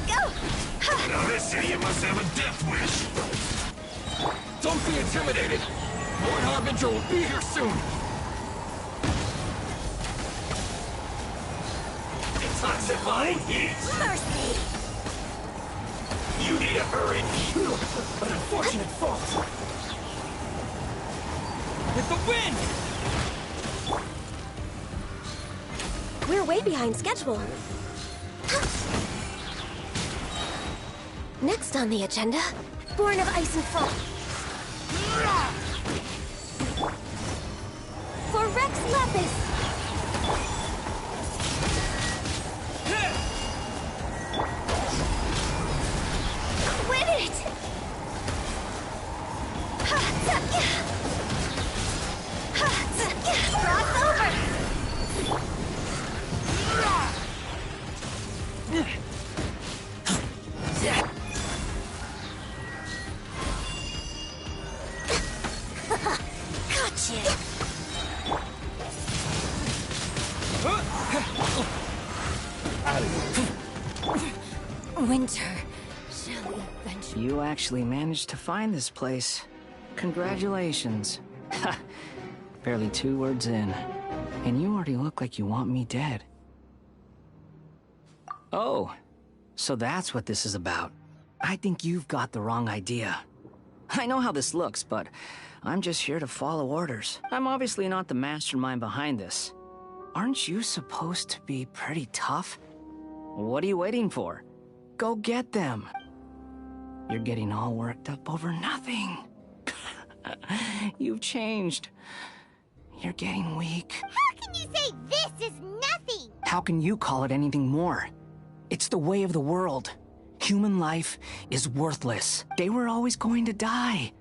go! Now this idiot must have a death wish. Don't be intimidated! Lord Harbinger will be here soon! Detoxifying heat! Mercy! You need to hurry! An unfortunate fault! With the wind! We're way behind schedule. Next on the agenda, Born of Ice and Frost. For Rex Lapis! Quit it! Cross over! Gotcha! Winter, shall we venture? You actually managed to find this place. Congratulations. Ha! Barely 2 words in, and you already look like you want me dead. Oh, so that's what this is about. I think you've got the wrong idea. I know how this looks, but I'm just here to follow orders. I'm obviously not the mastermind behind this. Aren't you supposed to be pretty tough? What are you waiting for? Go get them. You're getting all worked up over nothing. You've changed. You're getting weak. How can you say this is nothing? How can you call it anything more? It's the way of the world. Human life is worthless. They were always going to die,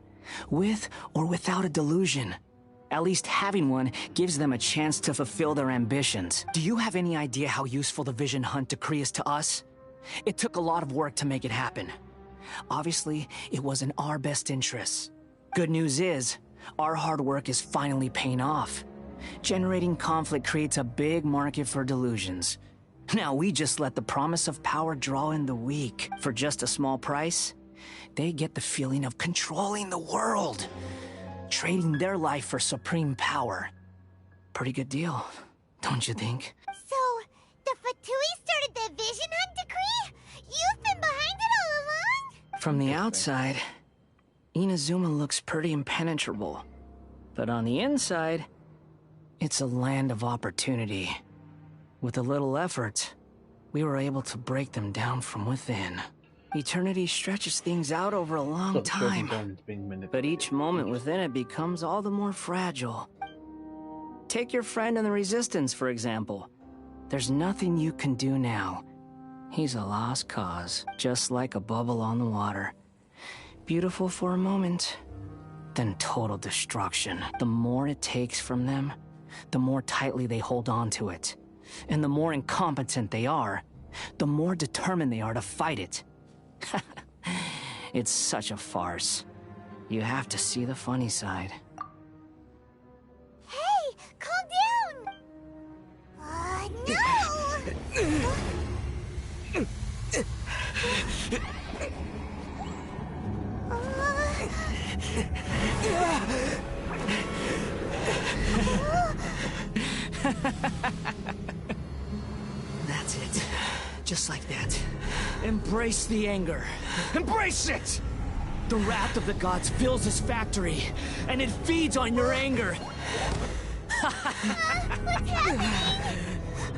with or without a delusion. At least having one gives them a chance to fulfill their ambitions. Do you have any idea how useful the Vision Hunt decree is to us? It took a lot of work to make it happen. Obviously, it was in our best interests. Good news is, our hard work is finally paying off. Generating conflict creates a big market for delusions. Now we just let the promise of power draw in the weak. For just a small price, they get the feeling of controlling the world. Trading their life for supreme power. Pretty good deal, don't you think? So, the Fatui started the Vision Hunt decree? You've been behind it all along? From the outside, Inazuma looks pretty impenetrable. But on the inside, it's a land of opportunity. With a little effort, we were able to break them down from within. Eternity stretches things out over a long time, but each moment within it becomes all the more fragile. Take your friend in the Resistance, for example. There's nothing you can do now. He's a lost cause, just like a bubble on the water. Beautiful for a moment, then total destruction. The more it takes from them, the more tightly they hold on to it. And the more incompetent they are, the more determined they are to fight it. It's such a farce. You have to see the funny side. Hey, calm down! No! That's it. Just like that. Embrace the anger. Embrace it! The wrath of the gods fills this factory, and it feeds on your anger. What's happening?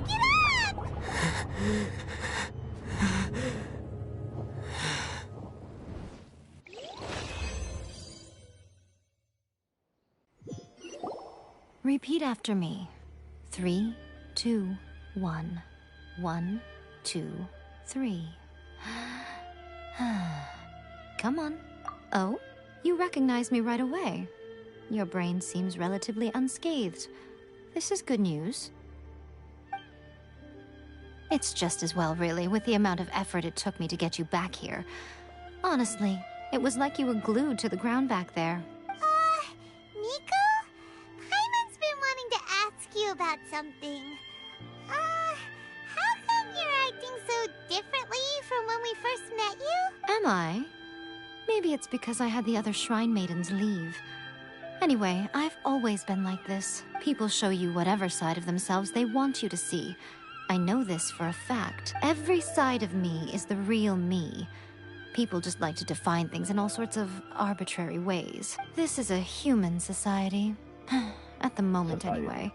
Get up! Repeat after me. 3, 2, 1. 1, 2, 3. Come on. Oh, you recognize me right away. Your brain seems relatively unscathed. This is good news. It's just as well, really, with the amount of effort it took me to get you back here. Honestly, it was like you were glued to the ground back there. Nico? Paimon's been wanting to ask you about something. How come you're acting so differently from when we first met you? Am I? Maybe it's because I had the other Shrine Maidens leave. Anyway, I've always been like this. People show you whatever side of themselves they want you to see. I know this for a fact. Every side of me is the real me. People just like to define things in all sorts of arbitrary ways. This is a human society. At the moment, anyway.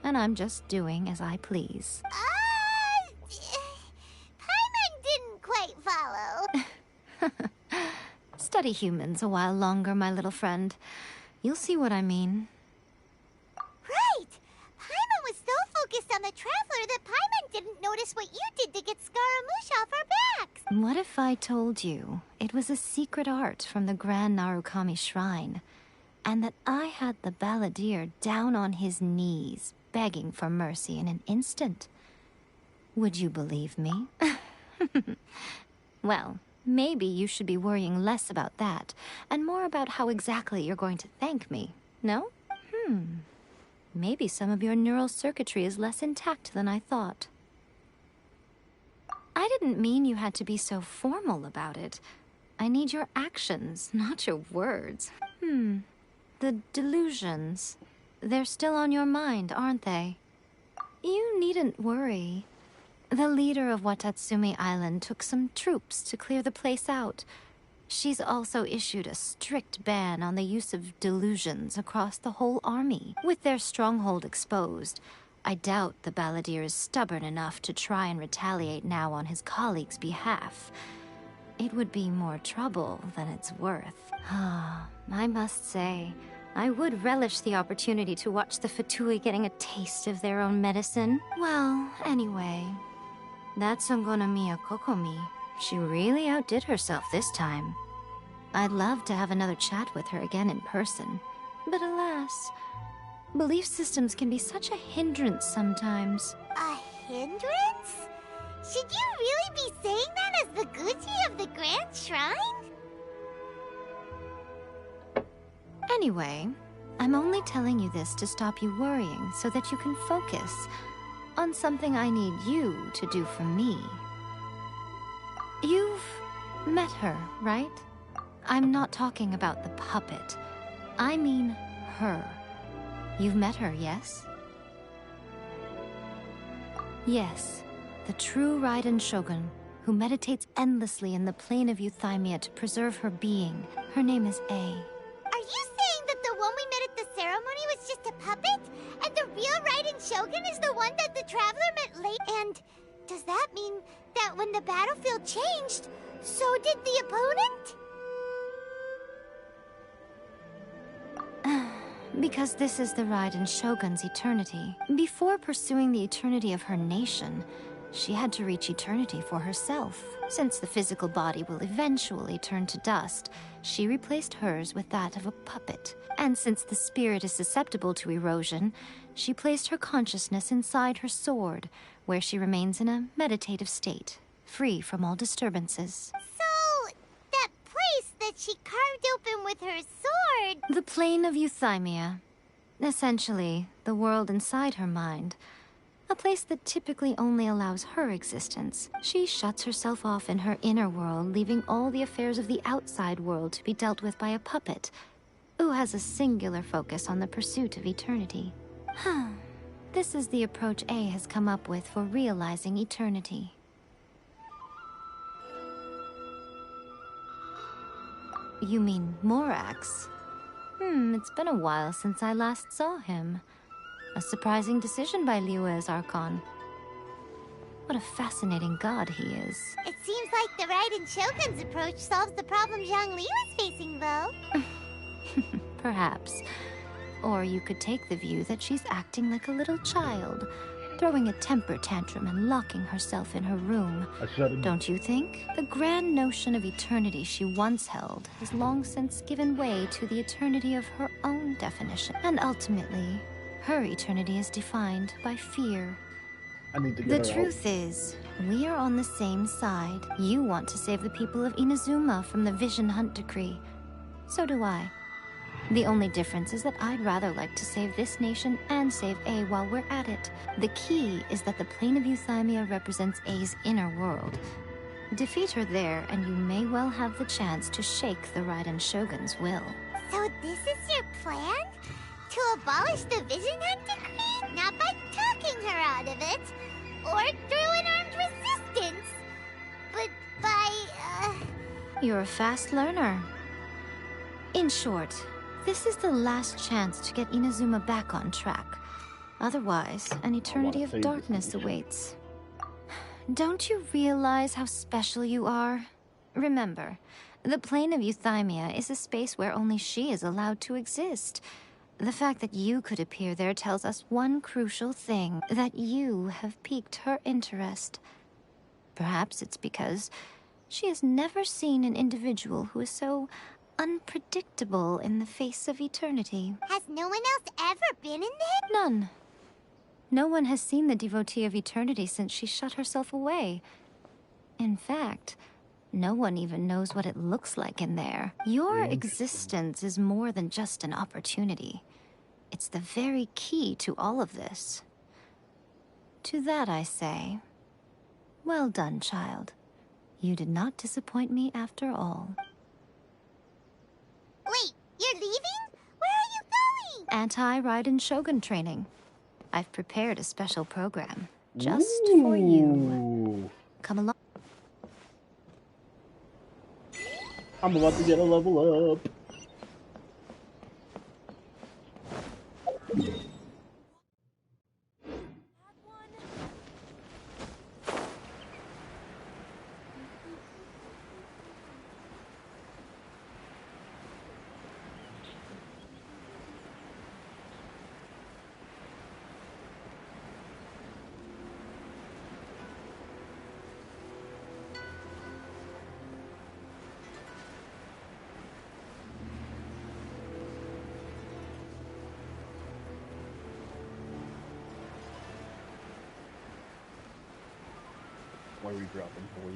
And I'm just doing as I please. Paimon didn't quite follow. Study humans a while longer, my little friend. You'll see what I mean. Right! Paimon was so focused on the Traveler that Paimon didn't notice what you did to get Scaramouche off our backs. What if I told you it was a secret art from the Grand Narukami Shrine, and that I had the balladeer down on his knees, begging for mercy in an instant? Would you believe me? Well, maybe you should be worrying less about that, and more about how exactly you're going to thank me, no? Maybe some of your neural circuitry is less intact than I thought. I didn't mean you had to be so formal about it. I need your actions, not your words. The delusions. They're still on your mind, aren't they? You needn't worry. The leader of Watatsumi Island took some troops to clear the place out. She's also issued a strict ban on the use of delusions across the whole army. With their stronghold exposed, I doubt the balladeer is stubborn enough to try and retaliate now on his colleagues' behalf. It would be more trouble than it's worth. I must say, I would relish the opportunity to watch the Fatui getting a taste of their own medicine. Well, anyway, that Sangonomiya Kokomi, she really outdid herself this time. I'd love to have another chat with her again in person. But alas, belief systems can be such a hindrance sometimes. A hindrance? Should you really be saying that as the Gucci of the Grand Shrine? Anyway, I'm only telling you this to stop you worrying so that you can focus on something I need you to do for me. You've met her, right? I'm not talking about the puppet. I mean her. You've met her, yes? Yes, the true Raiden Shogun, who meditates endlessly in the plane of Euthymia to preserve her being. Her name is A. Are you saying that the one we met at the ceremony was just a puppet? And the real Raiden Shogun is the one that the Traveler met late? And does that mean that when the battlefield changed, so did the opponent? Because this is the Raiden Shogun's eternity. Before pursuing the eternity of her nation, she had to reach eternity for herself. Since the physical body will eventually turn to dust, she replaced hers with that of a puppet. And since the spirit is susceptible to erosion, she placed her consciousness inside her sword, where she remains in a meditative state, free from all disturbances. So, that place that she carved open with her sword... The plane of Euthymia. Essentially, the world inside her mind. A place that typically only allows her existence. She shuts herself off in her inner world, leaving all the affairs of the outside world to be dealt with by a puppet, who has a singular focus on the pursuit of eternity. This is the approach A has come up with for realizing eternity. You mean Morax? It's been a while since I last saw him. A surprising decision by Liyue's Archon. What a fascinating god he is. It seems like the Raiden Shogun's approach solves the problem Zhang Li was facing, though. Perhaps. Or you could take the view that she's acting like a little child, throwing a temper tantrum and locking herself in her room. Don't you think? The grand notion of eternity she once held has long since given way to the eternity of her own definition. And ultimately, her eternity is defined by fear. The truth is, we are on the same side. You want to save the people of Inazuma from the Vision Hunt decree. So do I. The only difference is that I'd rather like to save this nation and save A while we're at it. The key is that the plane of Euthymia represents A's inner world. Defeat her there, and you may well have the chance to shake the Raiden Shogun's will. So this is your plan? To abolish the Vision Hunt decree? Not by talking her out of it, or through an armed resistance, but by, You're a fast learner. In short, this is the last chance to get Inazuma back on track. Otherwise, an eternity of darkness awaits. Don't you realize how special you are? Remember, the plane of Euthymia is a space where only she is allowed to exist. The fact that you could appear there tells us one crucial thing, that you have piqued her interest. Perhaps it's because she has never seen an individual who is so unpredictable in the face of eternity. Has no one else ever been in there? None. No one has seen the devotee of eternity since she shut herself away. In fact, no one even knows what it looks like in there. Your existence is more than just an opportunity. It's the very key to all of this. To that I say, well done, child. You did not disappoint me after all. Wait, you're leaving? Where are you going? Anti-Raiden Shogun training. I've prepared a special program just for you. Come along. I'm about to get a level up. Why are we dropping boys?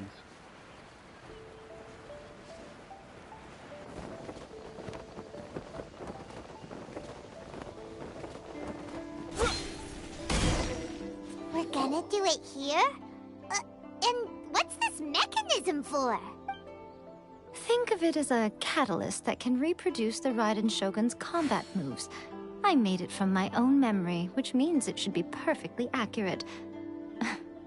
We're gonna do it here? And what's this mechanism for? Think of it as a catalyst that can reproduce the Raiden Shogun's combat moves. I made it from my own memory, which means it should be perfectly accurate.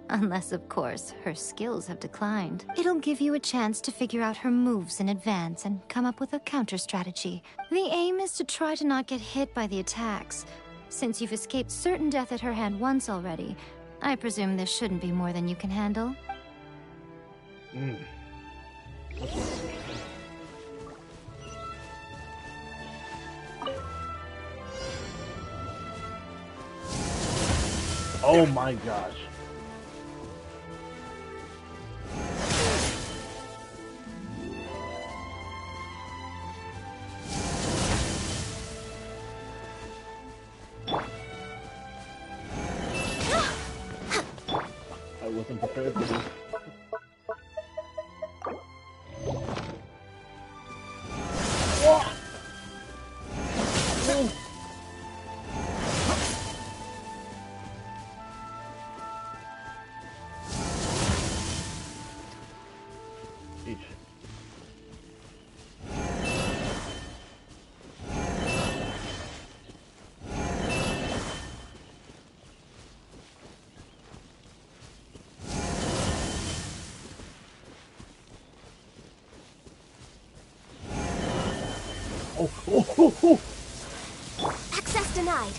Unless, of course, her skills have declined. It'll give you a chance to figure out her moves in advance and come up with a counter strategy. The aim is to try to not get hit by the attacks. Since you've escaped certain death at her hand once already, I presume this shouldn't be more than you can handle. Oh my gosh. I wasn't prepared for this. Oh. Access denied.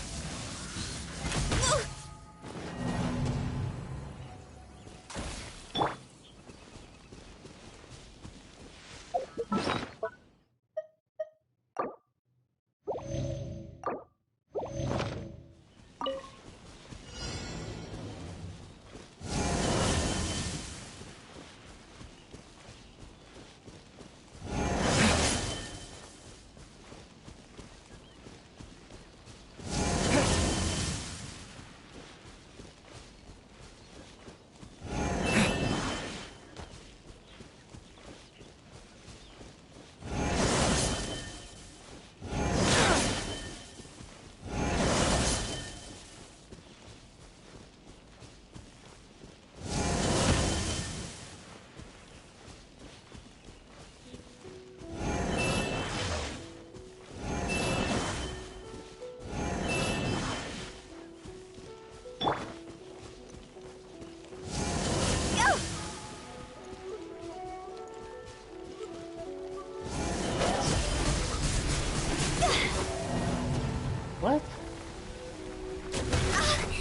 What?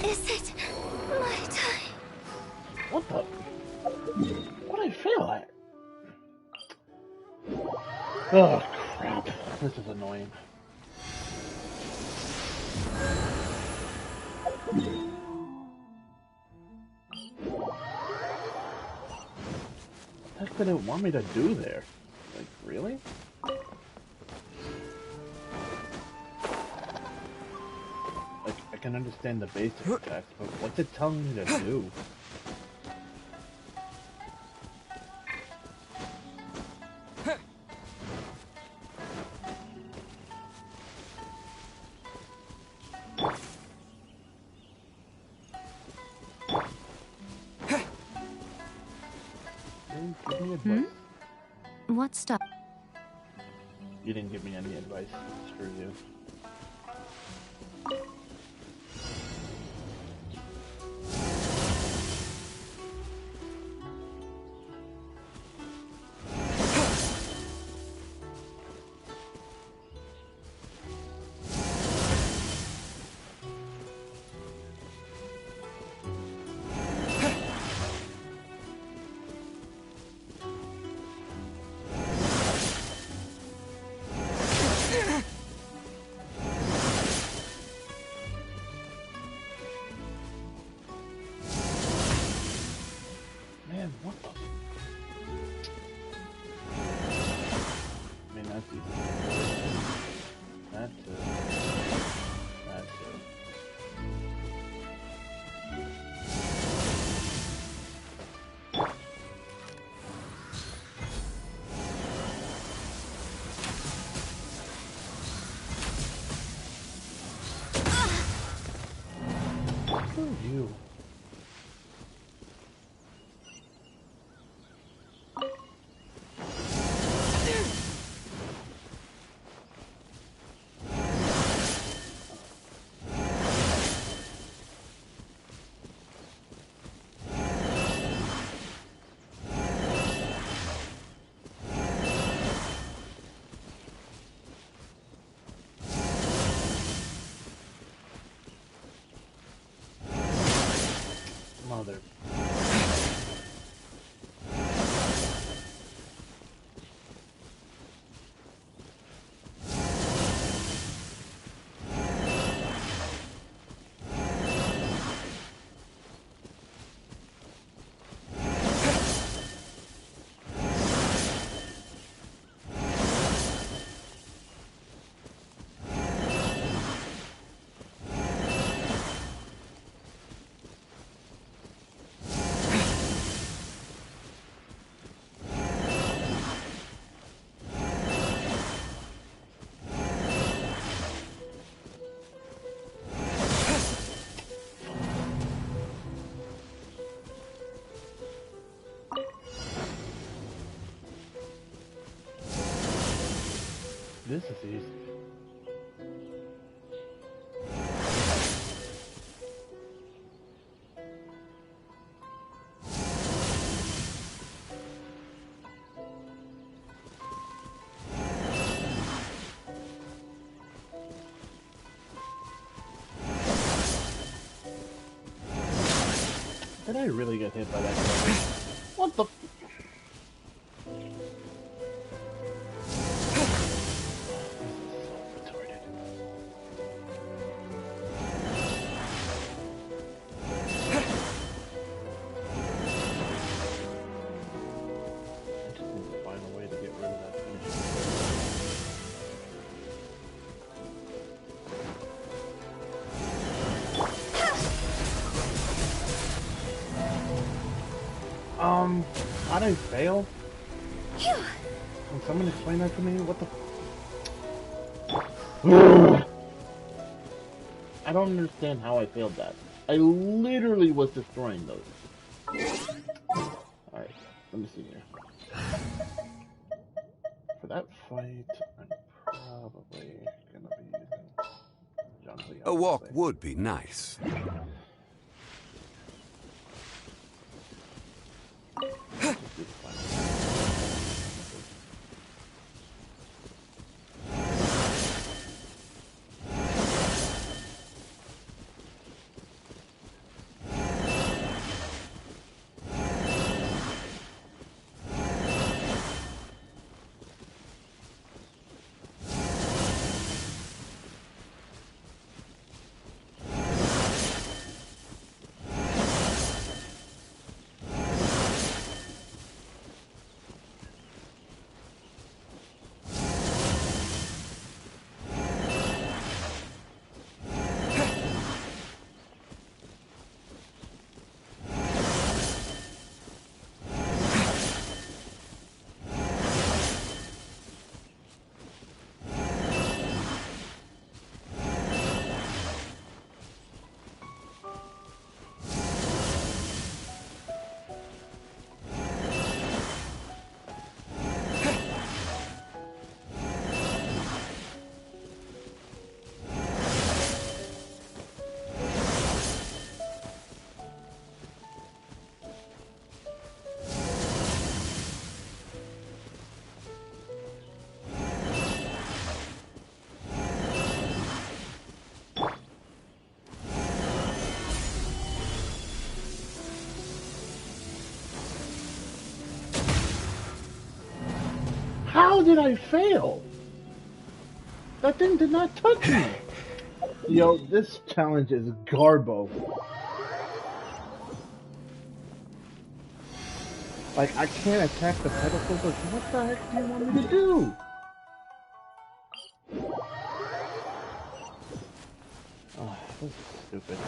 Is it my time? What the? What did I fail at? Oh crap. This is annoying. What the heck did it want me to do there? Like, really? Like, I can understand the basic attacks, but what's it telling me to do? Give me advice. What stuff? You didn't give me any advice. Screw you. you? Mother. This is easy. Did I really get hit by that guy? What the? How did I fail? Can someone explain that to me? What the? I don't understand how I failed that. I literally was destroying those. Alright, let me see here. For that fight, I'm probably gonna be using John Lee. A walk would be nice. How did I fail? That thing did not touch me. Yo, this challenge is garbo. Like, I can't attack the pedestals. Like, what the heck do you want me to do? Oh, this is stupid.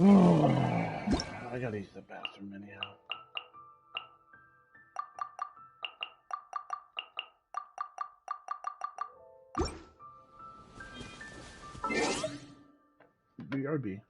I gotta use the bathroom anyhow. BRB.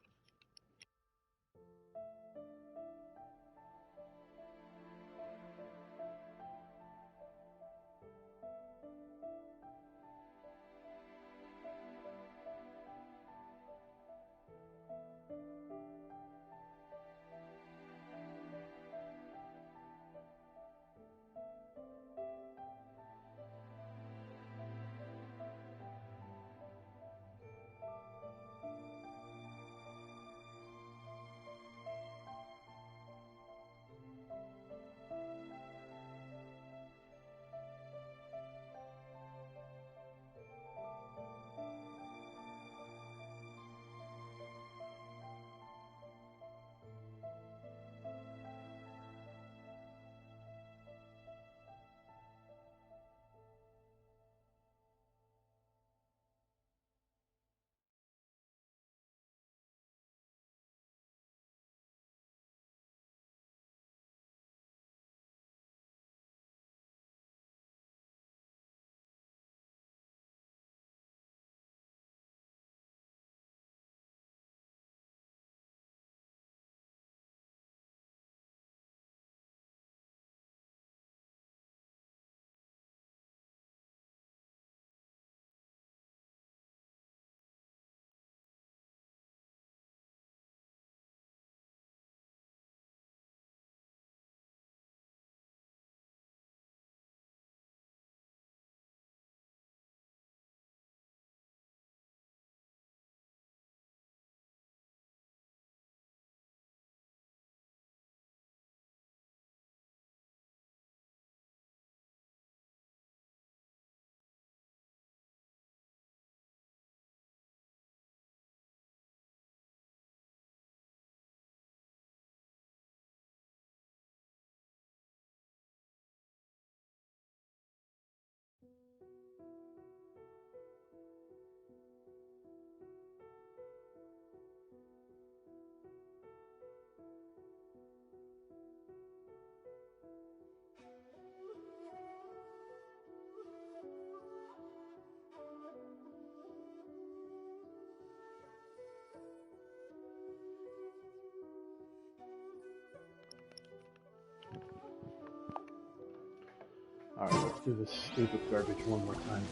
Alright, let's do this stupid garbage one more time.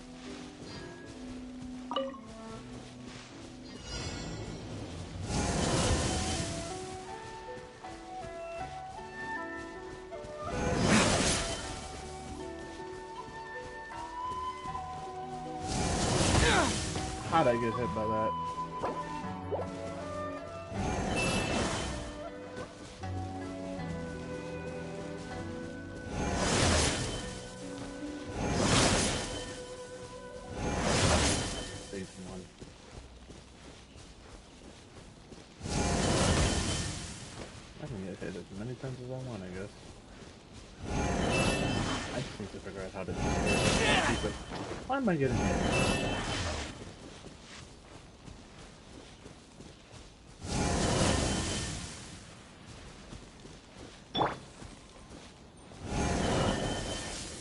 How'd I get hit by that? I can get hit as many times as I want, I guess. I just need to figure out how to keep it. Why am I getting hit?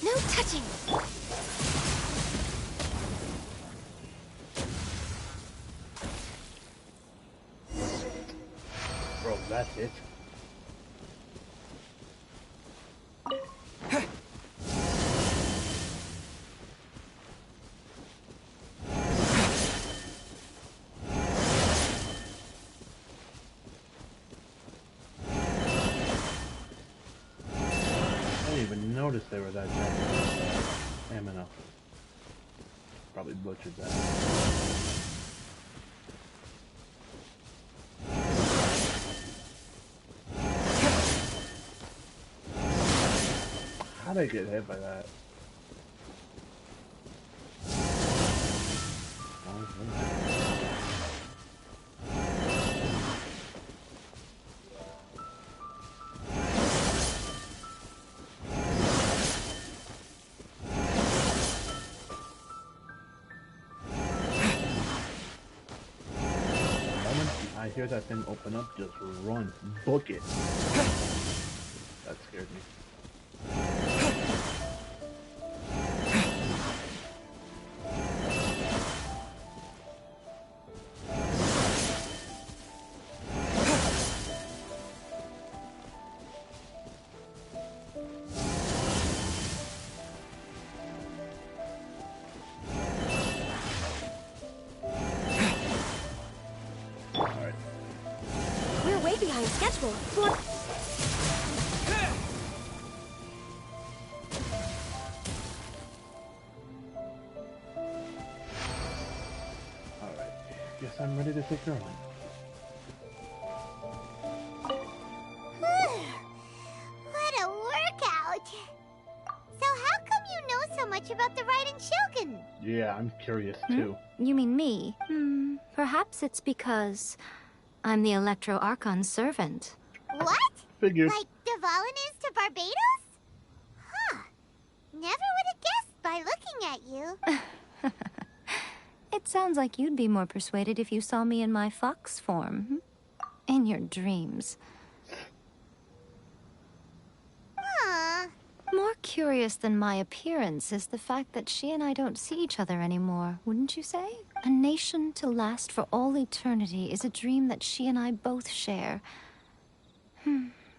No touching! Bro, that's it. I didn't even notice they were that jacked. Damn enough. Probably butchered that. How'd I get hit by that? I I hear that thing open up, just run. Book it. That scared me. We're way behind schedule. Alright. Guess I'm ready to take her on. What a workout! So how come you know so much about the Raiden Shogun? Yeah, I'm curious too. You mean me? Perhaps it's because I'm the Electro Archon's servant. What? Figure. Like Devalin is to Barbados? Huh. Never would have guessed by looking at you. It sounds like you'd be more persuaded if you saw me in my fox form. In your dreams. Huh. More curious than my appearance is the fact that she and I don't see each other anymore, wouldn't you say? A nation to last for all eternity is a dream that she and I both share.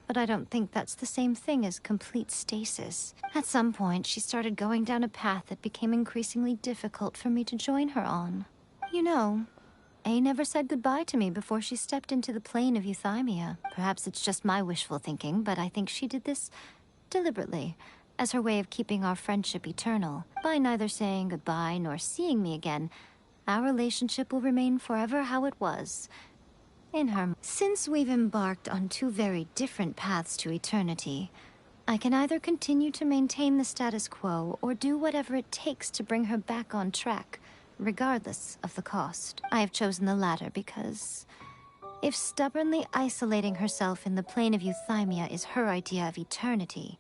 But I don't think that's the same thing as complete stasis. At some point, she started going down a path that became increasingly difficult for me to join her on. You know, A never said goodbye to me before she stepped into the plane of euthymia. Perhaps it's just my wishful thinking, but I think she did this deliberately, as her way of keeping our friendship eternal. By neither saying goodbye nor seeing me again, our relationship will remain forever how it was. In her. Since we've embarked on two very different paths to eternity, I can either continue to maintain the status quo or do whatever it takes to bring her back on track, regardless of the cost. I have chosen the latter because if stubbornly isolating herself in the plane of euthymia is her idea of eternity,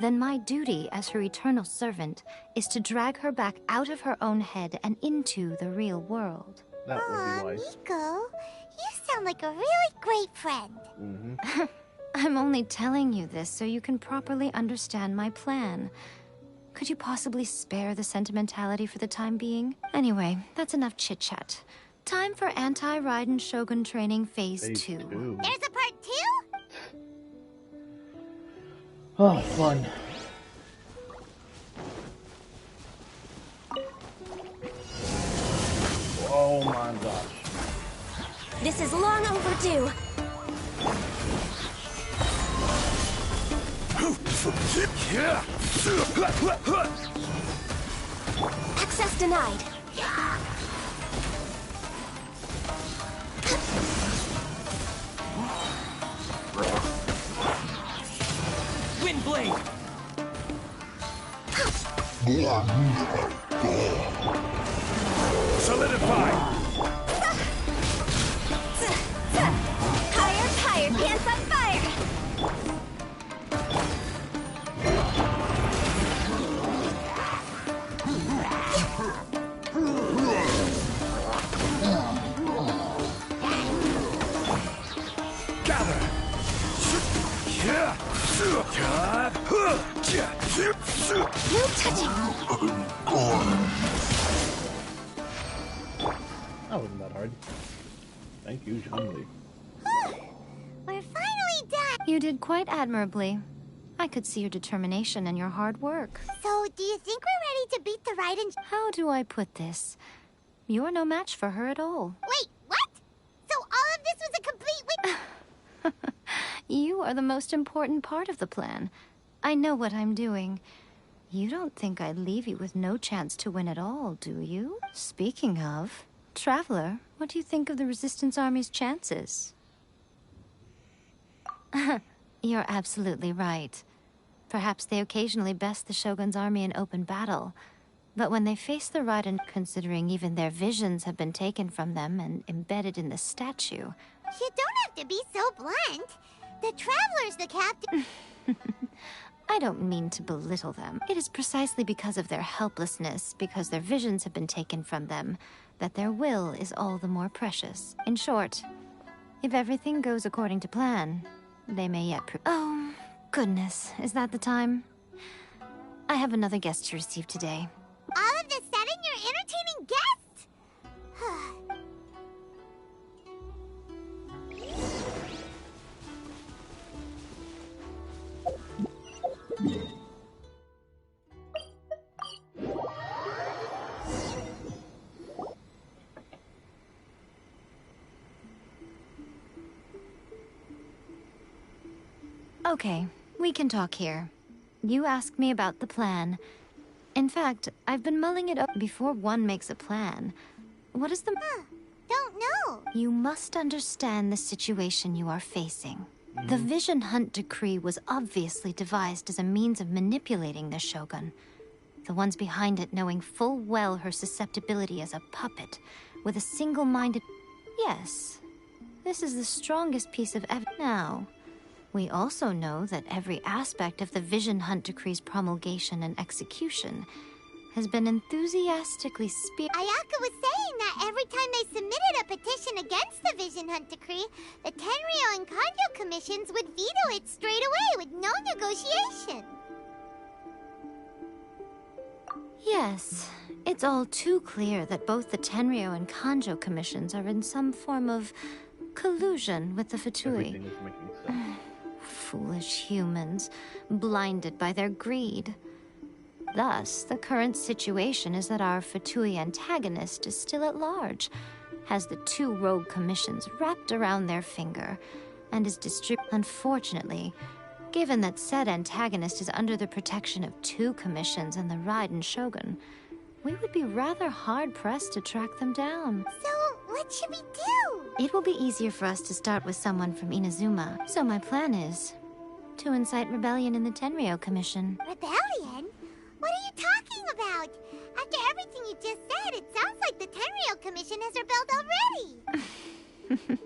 then my duty as her eternal servant is to drag her back out of her own head and into the real world. That would Aw, be wise. Nico, you sound like a really great friend. I'm only telling you this so you can properly understand my plan. Could you possibly spare the sentimentality for the time being? Anyway, that's enough chit-chat. Time for Anti-Raiden Shogun Training Phase 2. There's a part 2? Oh, fun. Oh my gosh. This is long overdue. Access denied. Wind blade! Solidify! Higher, pants on fire! Gather! No touching! That wasn't that hard. Thank you, Zhongli. We're finally done. You did quite admirably. I could see your determination and your hard work. So, do you think we're ready to beat the Raiden? How do I put this? You're no match for her at all. Wait, what? So all of this was a complete You are the most important part of the plan. I know what I'm doing. You don't think I'd leave you with no chance to win at all, do you? Speaking of, Traveler, what do you think of the Resistance Army's chances? You're absolutely right. Perhaps they occasionally best the Shogun's army in open battle. But when they face the Raiden, considering even their visions have been taken from them and embedded in the statue... You don't have to be so blunt. The Traveler's the captain. I don't mean to belittle them. It is precisely because of their helplessness, because their visions have been taken from them, that their will is all the more precious. In short, if everything goes according to plan, they may yet Oh, goodness, is that the time? I have another guest to receive today. All of a sudden, you're entertaining guests? Okay, we can talk here. You asked me about the plan. In fact, I've been mulling it over before one makes a plan. What is the... Don't know. You must understand the situation you are facing. The Vision Hunt Decree was obviously devised as a means of manipulating the Shogun. The ones behind it knowing full well her susceptibility as a puppet, with a single-minded... Yes, this is the strongest piece of evidence. Now, we also know that every aspect of the Vision Hunt Decree's promulgation and execution has been enthusiastically Ayaka was saying that every time they submitted a petition against the Vision Hunt Decree, the Tenryou and Kanjo commissions would veto it straight away with no negotiation. Yes, it's all too clear that both the Tenryou and Kanjo commissions are in some form of collusion with the Fatui. Everything is making sense. Foolish humans, blinded by their greed. Thus, the current situation is that our Fatui antagonist is still at large, has the two rogue commissions wrapped around their finger, and is Unfortunately, given that said antagonist is under the protection of two commissions and the Raiden Shogun, we would be rather hard-pressed to track them down. So, what should we do? It will be easier for us to start with someone from Inazuma, so my plan is to incite rebellion in the Tenryou Commission. Rebellion? What are you talking about? After everything you just said, it sounds like the Tenryou Commission has rebelled already.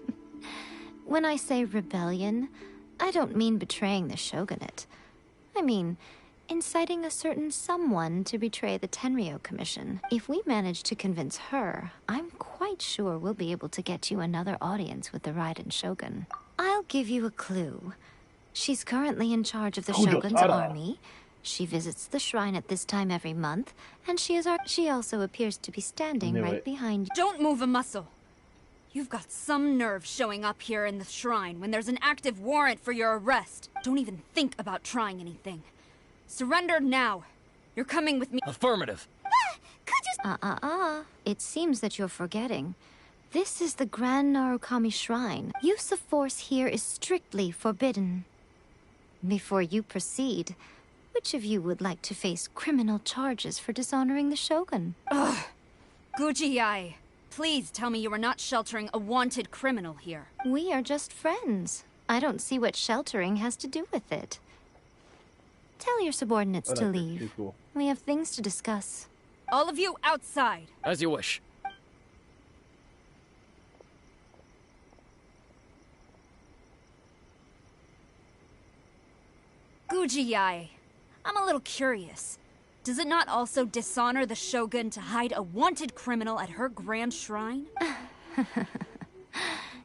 When I say rebellion, I don't mean betraying the shogunate. I mean inciting a certain someone to betray the Tenryou Commission. If we manage to convince her, I'm quite sure we'll be able to get you another audience with the Raiden Shogun. I'll give you a clue. She's currently in charge of the Shogun's army. She visits the shrine at this time every month, and she also appears to be standing right behind you. Don't move a muscle. You've got some nerve showing up here in the shrine when there's an active warrant for your arrest. Don't even think about trying anything. Surrender now. You're coming with me. Affirmative. It seems that you're forgetting. This is the Grand Narukami Shrine. Use of force here is strictly forbidden. Before you proceed, which of you would like to face criminal charges for dishonoring the Shogun? Ugh. Guji-ai, please tell me you are not sheltering a wanted criminal here. We are just friends. I don't see what sheltering has to do with it. Tell your subordinates to leave. Cool. We have things to discuss. All of you outside. As you wish. Guji-ai, I'm a little curious. Does it not also dishonor the Shogun to hide a wanted criminal at her grand shrine?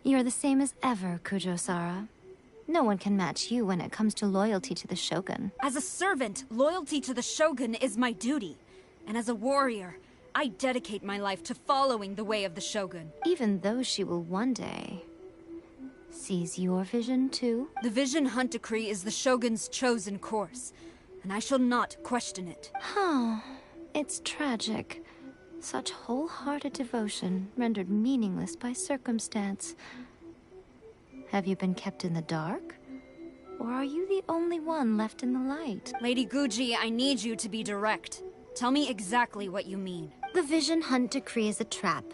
You're the same as ever, Kujo-Sara. No one can match you when it comes to loyalty to the Shogun. As a servant, loyalty to the Shogun is my duty. And as a warrior, I dedicate my life to following the way of the Shogun. Even though she will one day seize your vision too? The Vision Hunt Decree is the Shogun's chosen course, and I shall not question it. Oh, it's tragic. Such wholehearted devotion rendered meaningless by circumstance. Have you been kept in the dark? Or are you the only one left in the light? Lady Guji, I need you to be direct. Tell me exactly what you mean. The Vision Hunt Decree is a trap.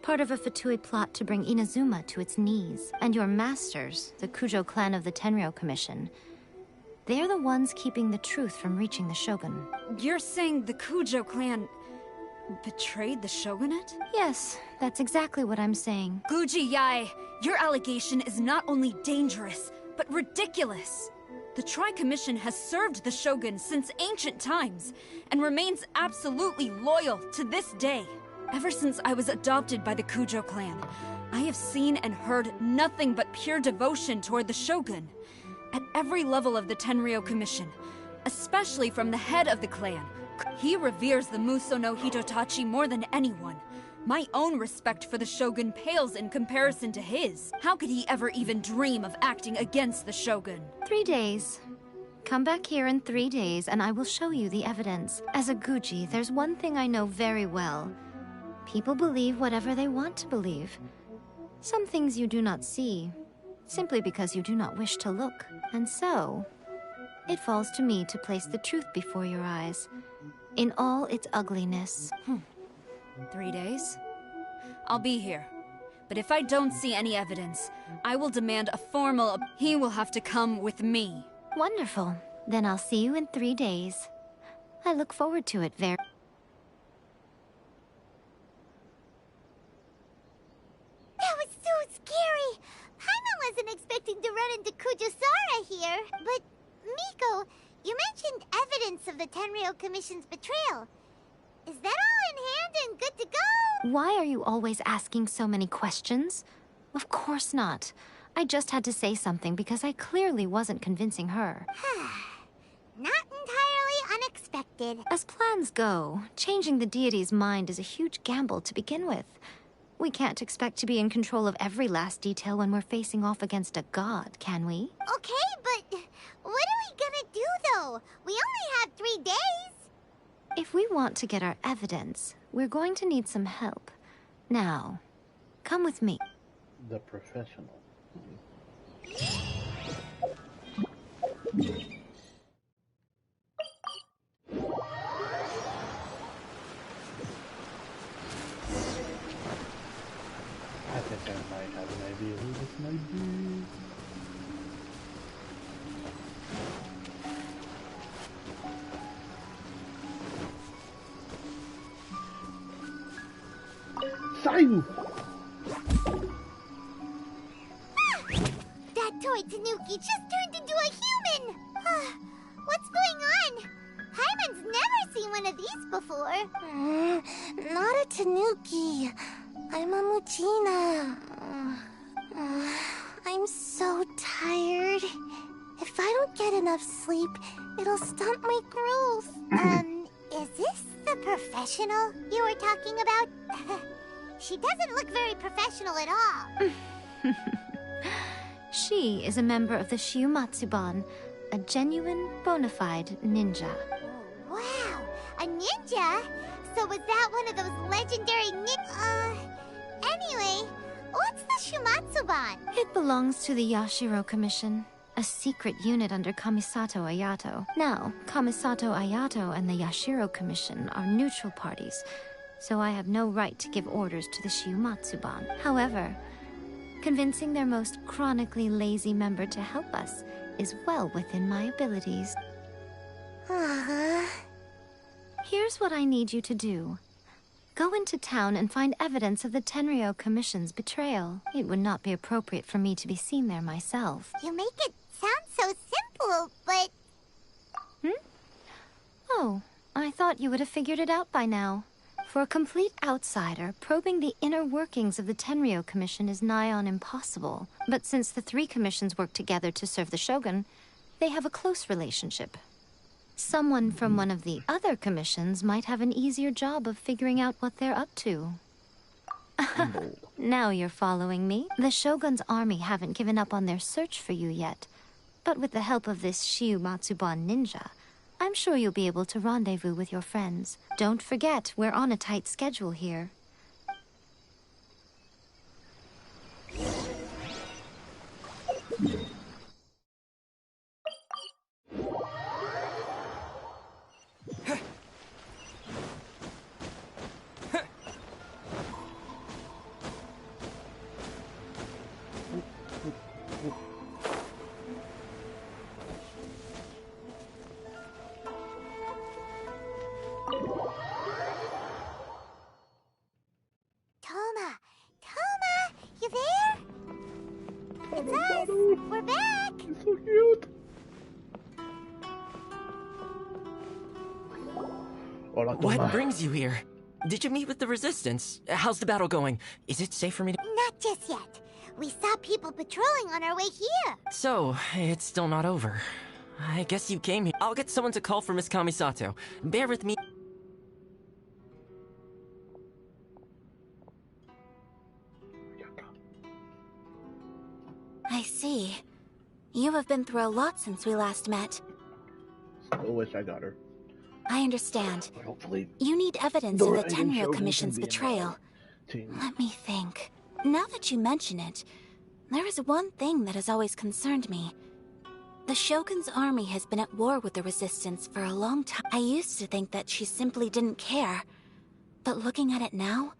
Part of a Fatui plot to bring Inazuma to its knees. And your masters, the Kujo clan of the Tenryou Commission, they're the ones keeping the truth from reaching the Shogun. You're saying the Kujo clan betrayed the Shogunate? Yes, that's exactly what I'm saying. Guji-ai, your allegation is not only dangerous, but ridiculous. The Tri-Commission has served the Shogun since ancient times, and remains absolutely loyal to this day. Ever since I was adopted by the Kujo clan, I have seen and heard nothing but pure devotion toward the Shogun. At every level of the Tenryou Commission, especially from the head of the clan, he reveres the Muso no Hitotachi more than anyone. My own respect for the Shogun pales in comparison to his. How could he ever even dream of acting against the Shogun? 3 days. Come back here in 3 days and I will show you the evidence. As a Guji, there's one thing I know very well. People believe whatever they want to believe. Some things you do not see, simply because you do not wish to look. And so, it falls to me to place the truth before your eyes, in all its ugliness. 3 days? I'll be here. But if I don't see any evidence, I will demand a formal... He will have to come with me. Wonderful. Then I'll see you in 3 days. I look forward to it very... That was so scary! Paimon wasn't expecting to run into Kujosara here. But, Miko, you mentioned evidence of the Tenryou Commission's betrayal. Is that all in hand and good to go? Why are you always asking so many questions? Of course not. I just had to say something because I clearly wasn't convincing her. Not entirely unexpected. As plans go, changing the deity's mind is a huge gamble to begin with. We can't expect to be in control of every last detail when we're facing off against a god, can we? Okay, but what are we gonna do, though? We only have 3 days. If we want to get our evidence, we're going to need some help. Now, come with me. The professional. I think I might have an idea who this might be. Sayu! That toy Tanuki just turned into a human! What's going on? Paimon's never seen one of these before. Not a Tanuki. I'm a Muchina. I'm so tired. If I don't get enough sleep, it'll stunt my growth. Is this the professional you were talking about? She doesn't look very professional at all. She is a member of the Shiumatsuban, a genuine, bona fide ninja. Wow, a ninja? So was that one of those legendary Anyway, what's the Shiumatsuban? It belongs to the Yashiro Commission, a secret unit under Kamisato Ayato. Now, Kamisato Ayato and the Yashiro Commission are neutral parties, so I have no right to give orders to the Shiumatsuban. However, convincing their most chronically lazy member to help us is well within my abilities. Here's what I need you to do. Go into town and find evidence of the Tenryou Commission's betrayal. It would not be appropriate for me to be seen there myself. You make it sound so simple, but... Oh, I thought you would have figured it out by now. For a complete outsider, probing the inner workings of the Tenryou Commission is nigh on impossible. But since the 3 commissions work together to serve the Shogun, they have a close relationship. Someone from one of the other commissions might have an easier job of figuring out what they're up to. Now you're following me. The Shogun's army haven't given up on their search for you yet. But with the help of this Shiumatsuban ninja, I'm sure you'll be able to rendezvous with your friends. Don't forget, we're on a tight schedule here. We're back! It's so cute! Hola, What brings you here? Did you meet with the Resistance? How's the battle going? Is it safe for me to— Not just yet. We saw people patrolling on our way here. So, it's still not over. I guess you came here. I'll get someone to call for Miss Kamisato. Bear with me. I see. You have been through a lot since we last met. Still wish I got her. I understand. But hopefully, You need evidence of the Tenryou Commission's betrayal. team. Let me think. Now that you mention it, there is one thing that has always concerned me. The Shogun's army has been at war with the Resistance for a long time. I used to think that she simply didn't care. But looking at it now...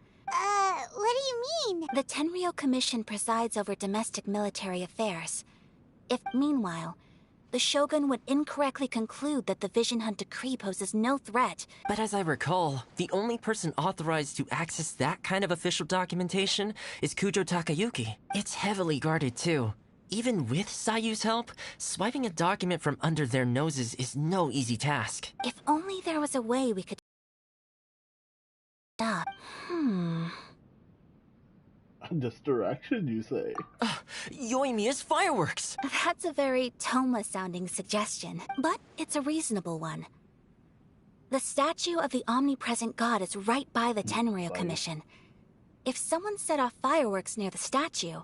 what do you mean? The Tenryou Commission presides over domestic military affairs. If, meanwhile, the Shogun would incorrectly conclude that the Vision Hunt Decree poses no threat. But as I recall, the only person authorized to access that kind of official documentation is Kujo Takayuki. It's heavily guarded too. Even with Sayu's help, swiping a document from under their noses is no easy task. If only there was a way we could... This direction, you say? Yoimiya's fireworks! That's a very Toma-sounding suggestion, but it's a reasonable one. The statue of the omnipresent god is right by the Tenryou Commission. If someone set off fireworks near the statue,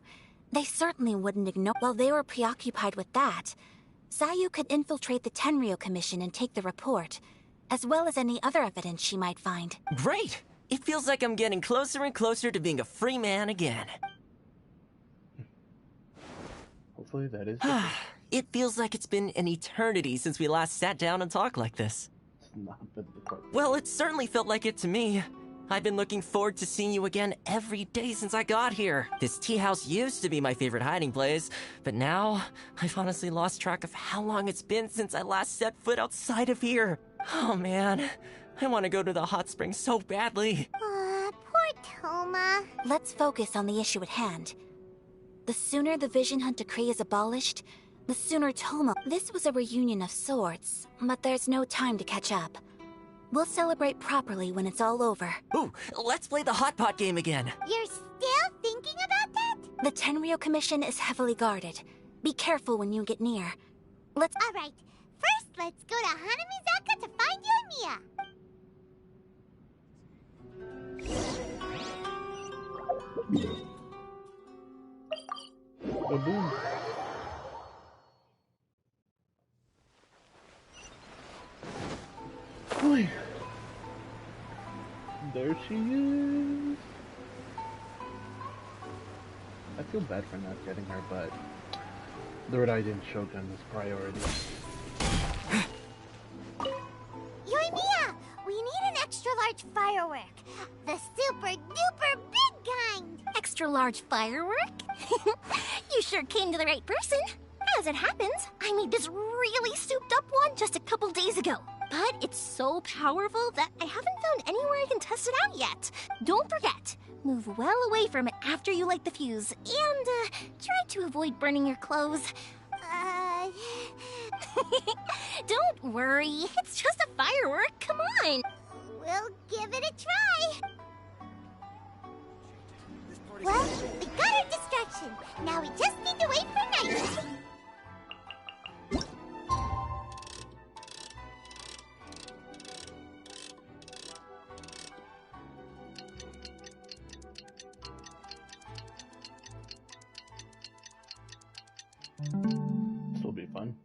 they certainly wouldn't ignore... While they were preoccupied with that, Sayu could infiltrate the Tenryou Commission and take the report, as well as any other evidence she might find. Great! It feels like I'm getting closer and closer to being a free man again. Hopefully that is. It feels like it's been an eternity since we last sat down and talked like this. It's not been the part. Well, it certainly felt like it to me. I've been looking forward to seeing you again every day since I got here. This tea house used to be my favorite hiding place, but now I've honestly lost track of how long it's been since I last set foot outside of here. Oh man, I want to go to the hot springs so badly. Poor Toma. Let's focus on the issue at hand. The sooner the Vision Hunt Decree is abolished, the sooner Toma... This was a reunion of sorts, but there's no time to catch up. We'll celebrate properly when it's all over. Ooh, let's play the hot pot game again. You're still thinking about that? The Tenryou Commission is heavily guarded. Be careful when you get near. Let's... Alright, first let's go to Hanamizaka to find Yoimiya. Boom. Boy. There she is. I feel bad for not getting her, but the Raiden Shogun is priority. Yoimiya, we need an extra large firework. The super duper big kind. Extra large firework? You sure came to the right person. As it happens, I made this really souped up one just a couple days ago. But it's so powerful that I haven't found anywhere I can test it out yet. Don't forget, move well away from it after you light the fuse, and try to avoid burning your clothes. Don't worry, it's just a firework, come on. We'll give it a try. Well, we got our distraction. Now we just need to wait for night. This will be fun.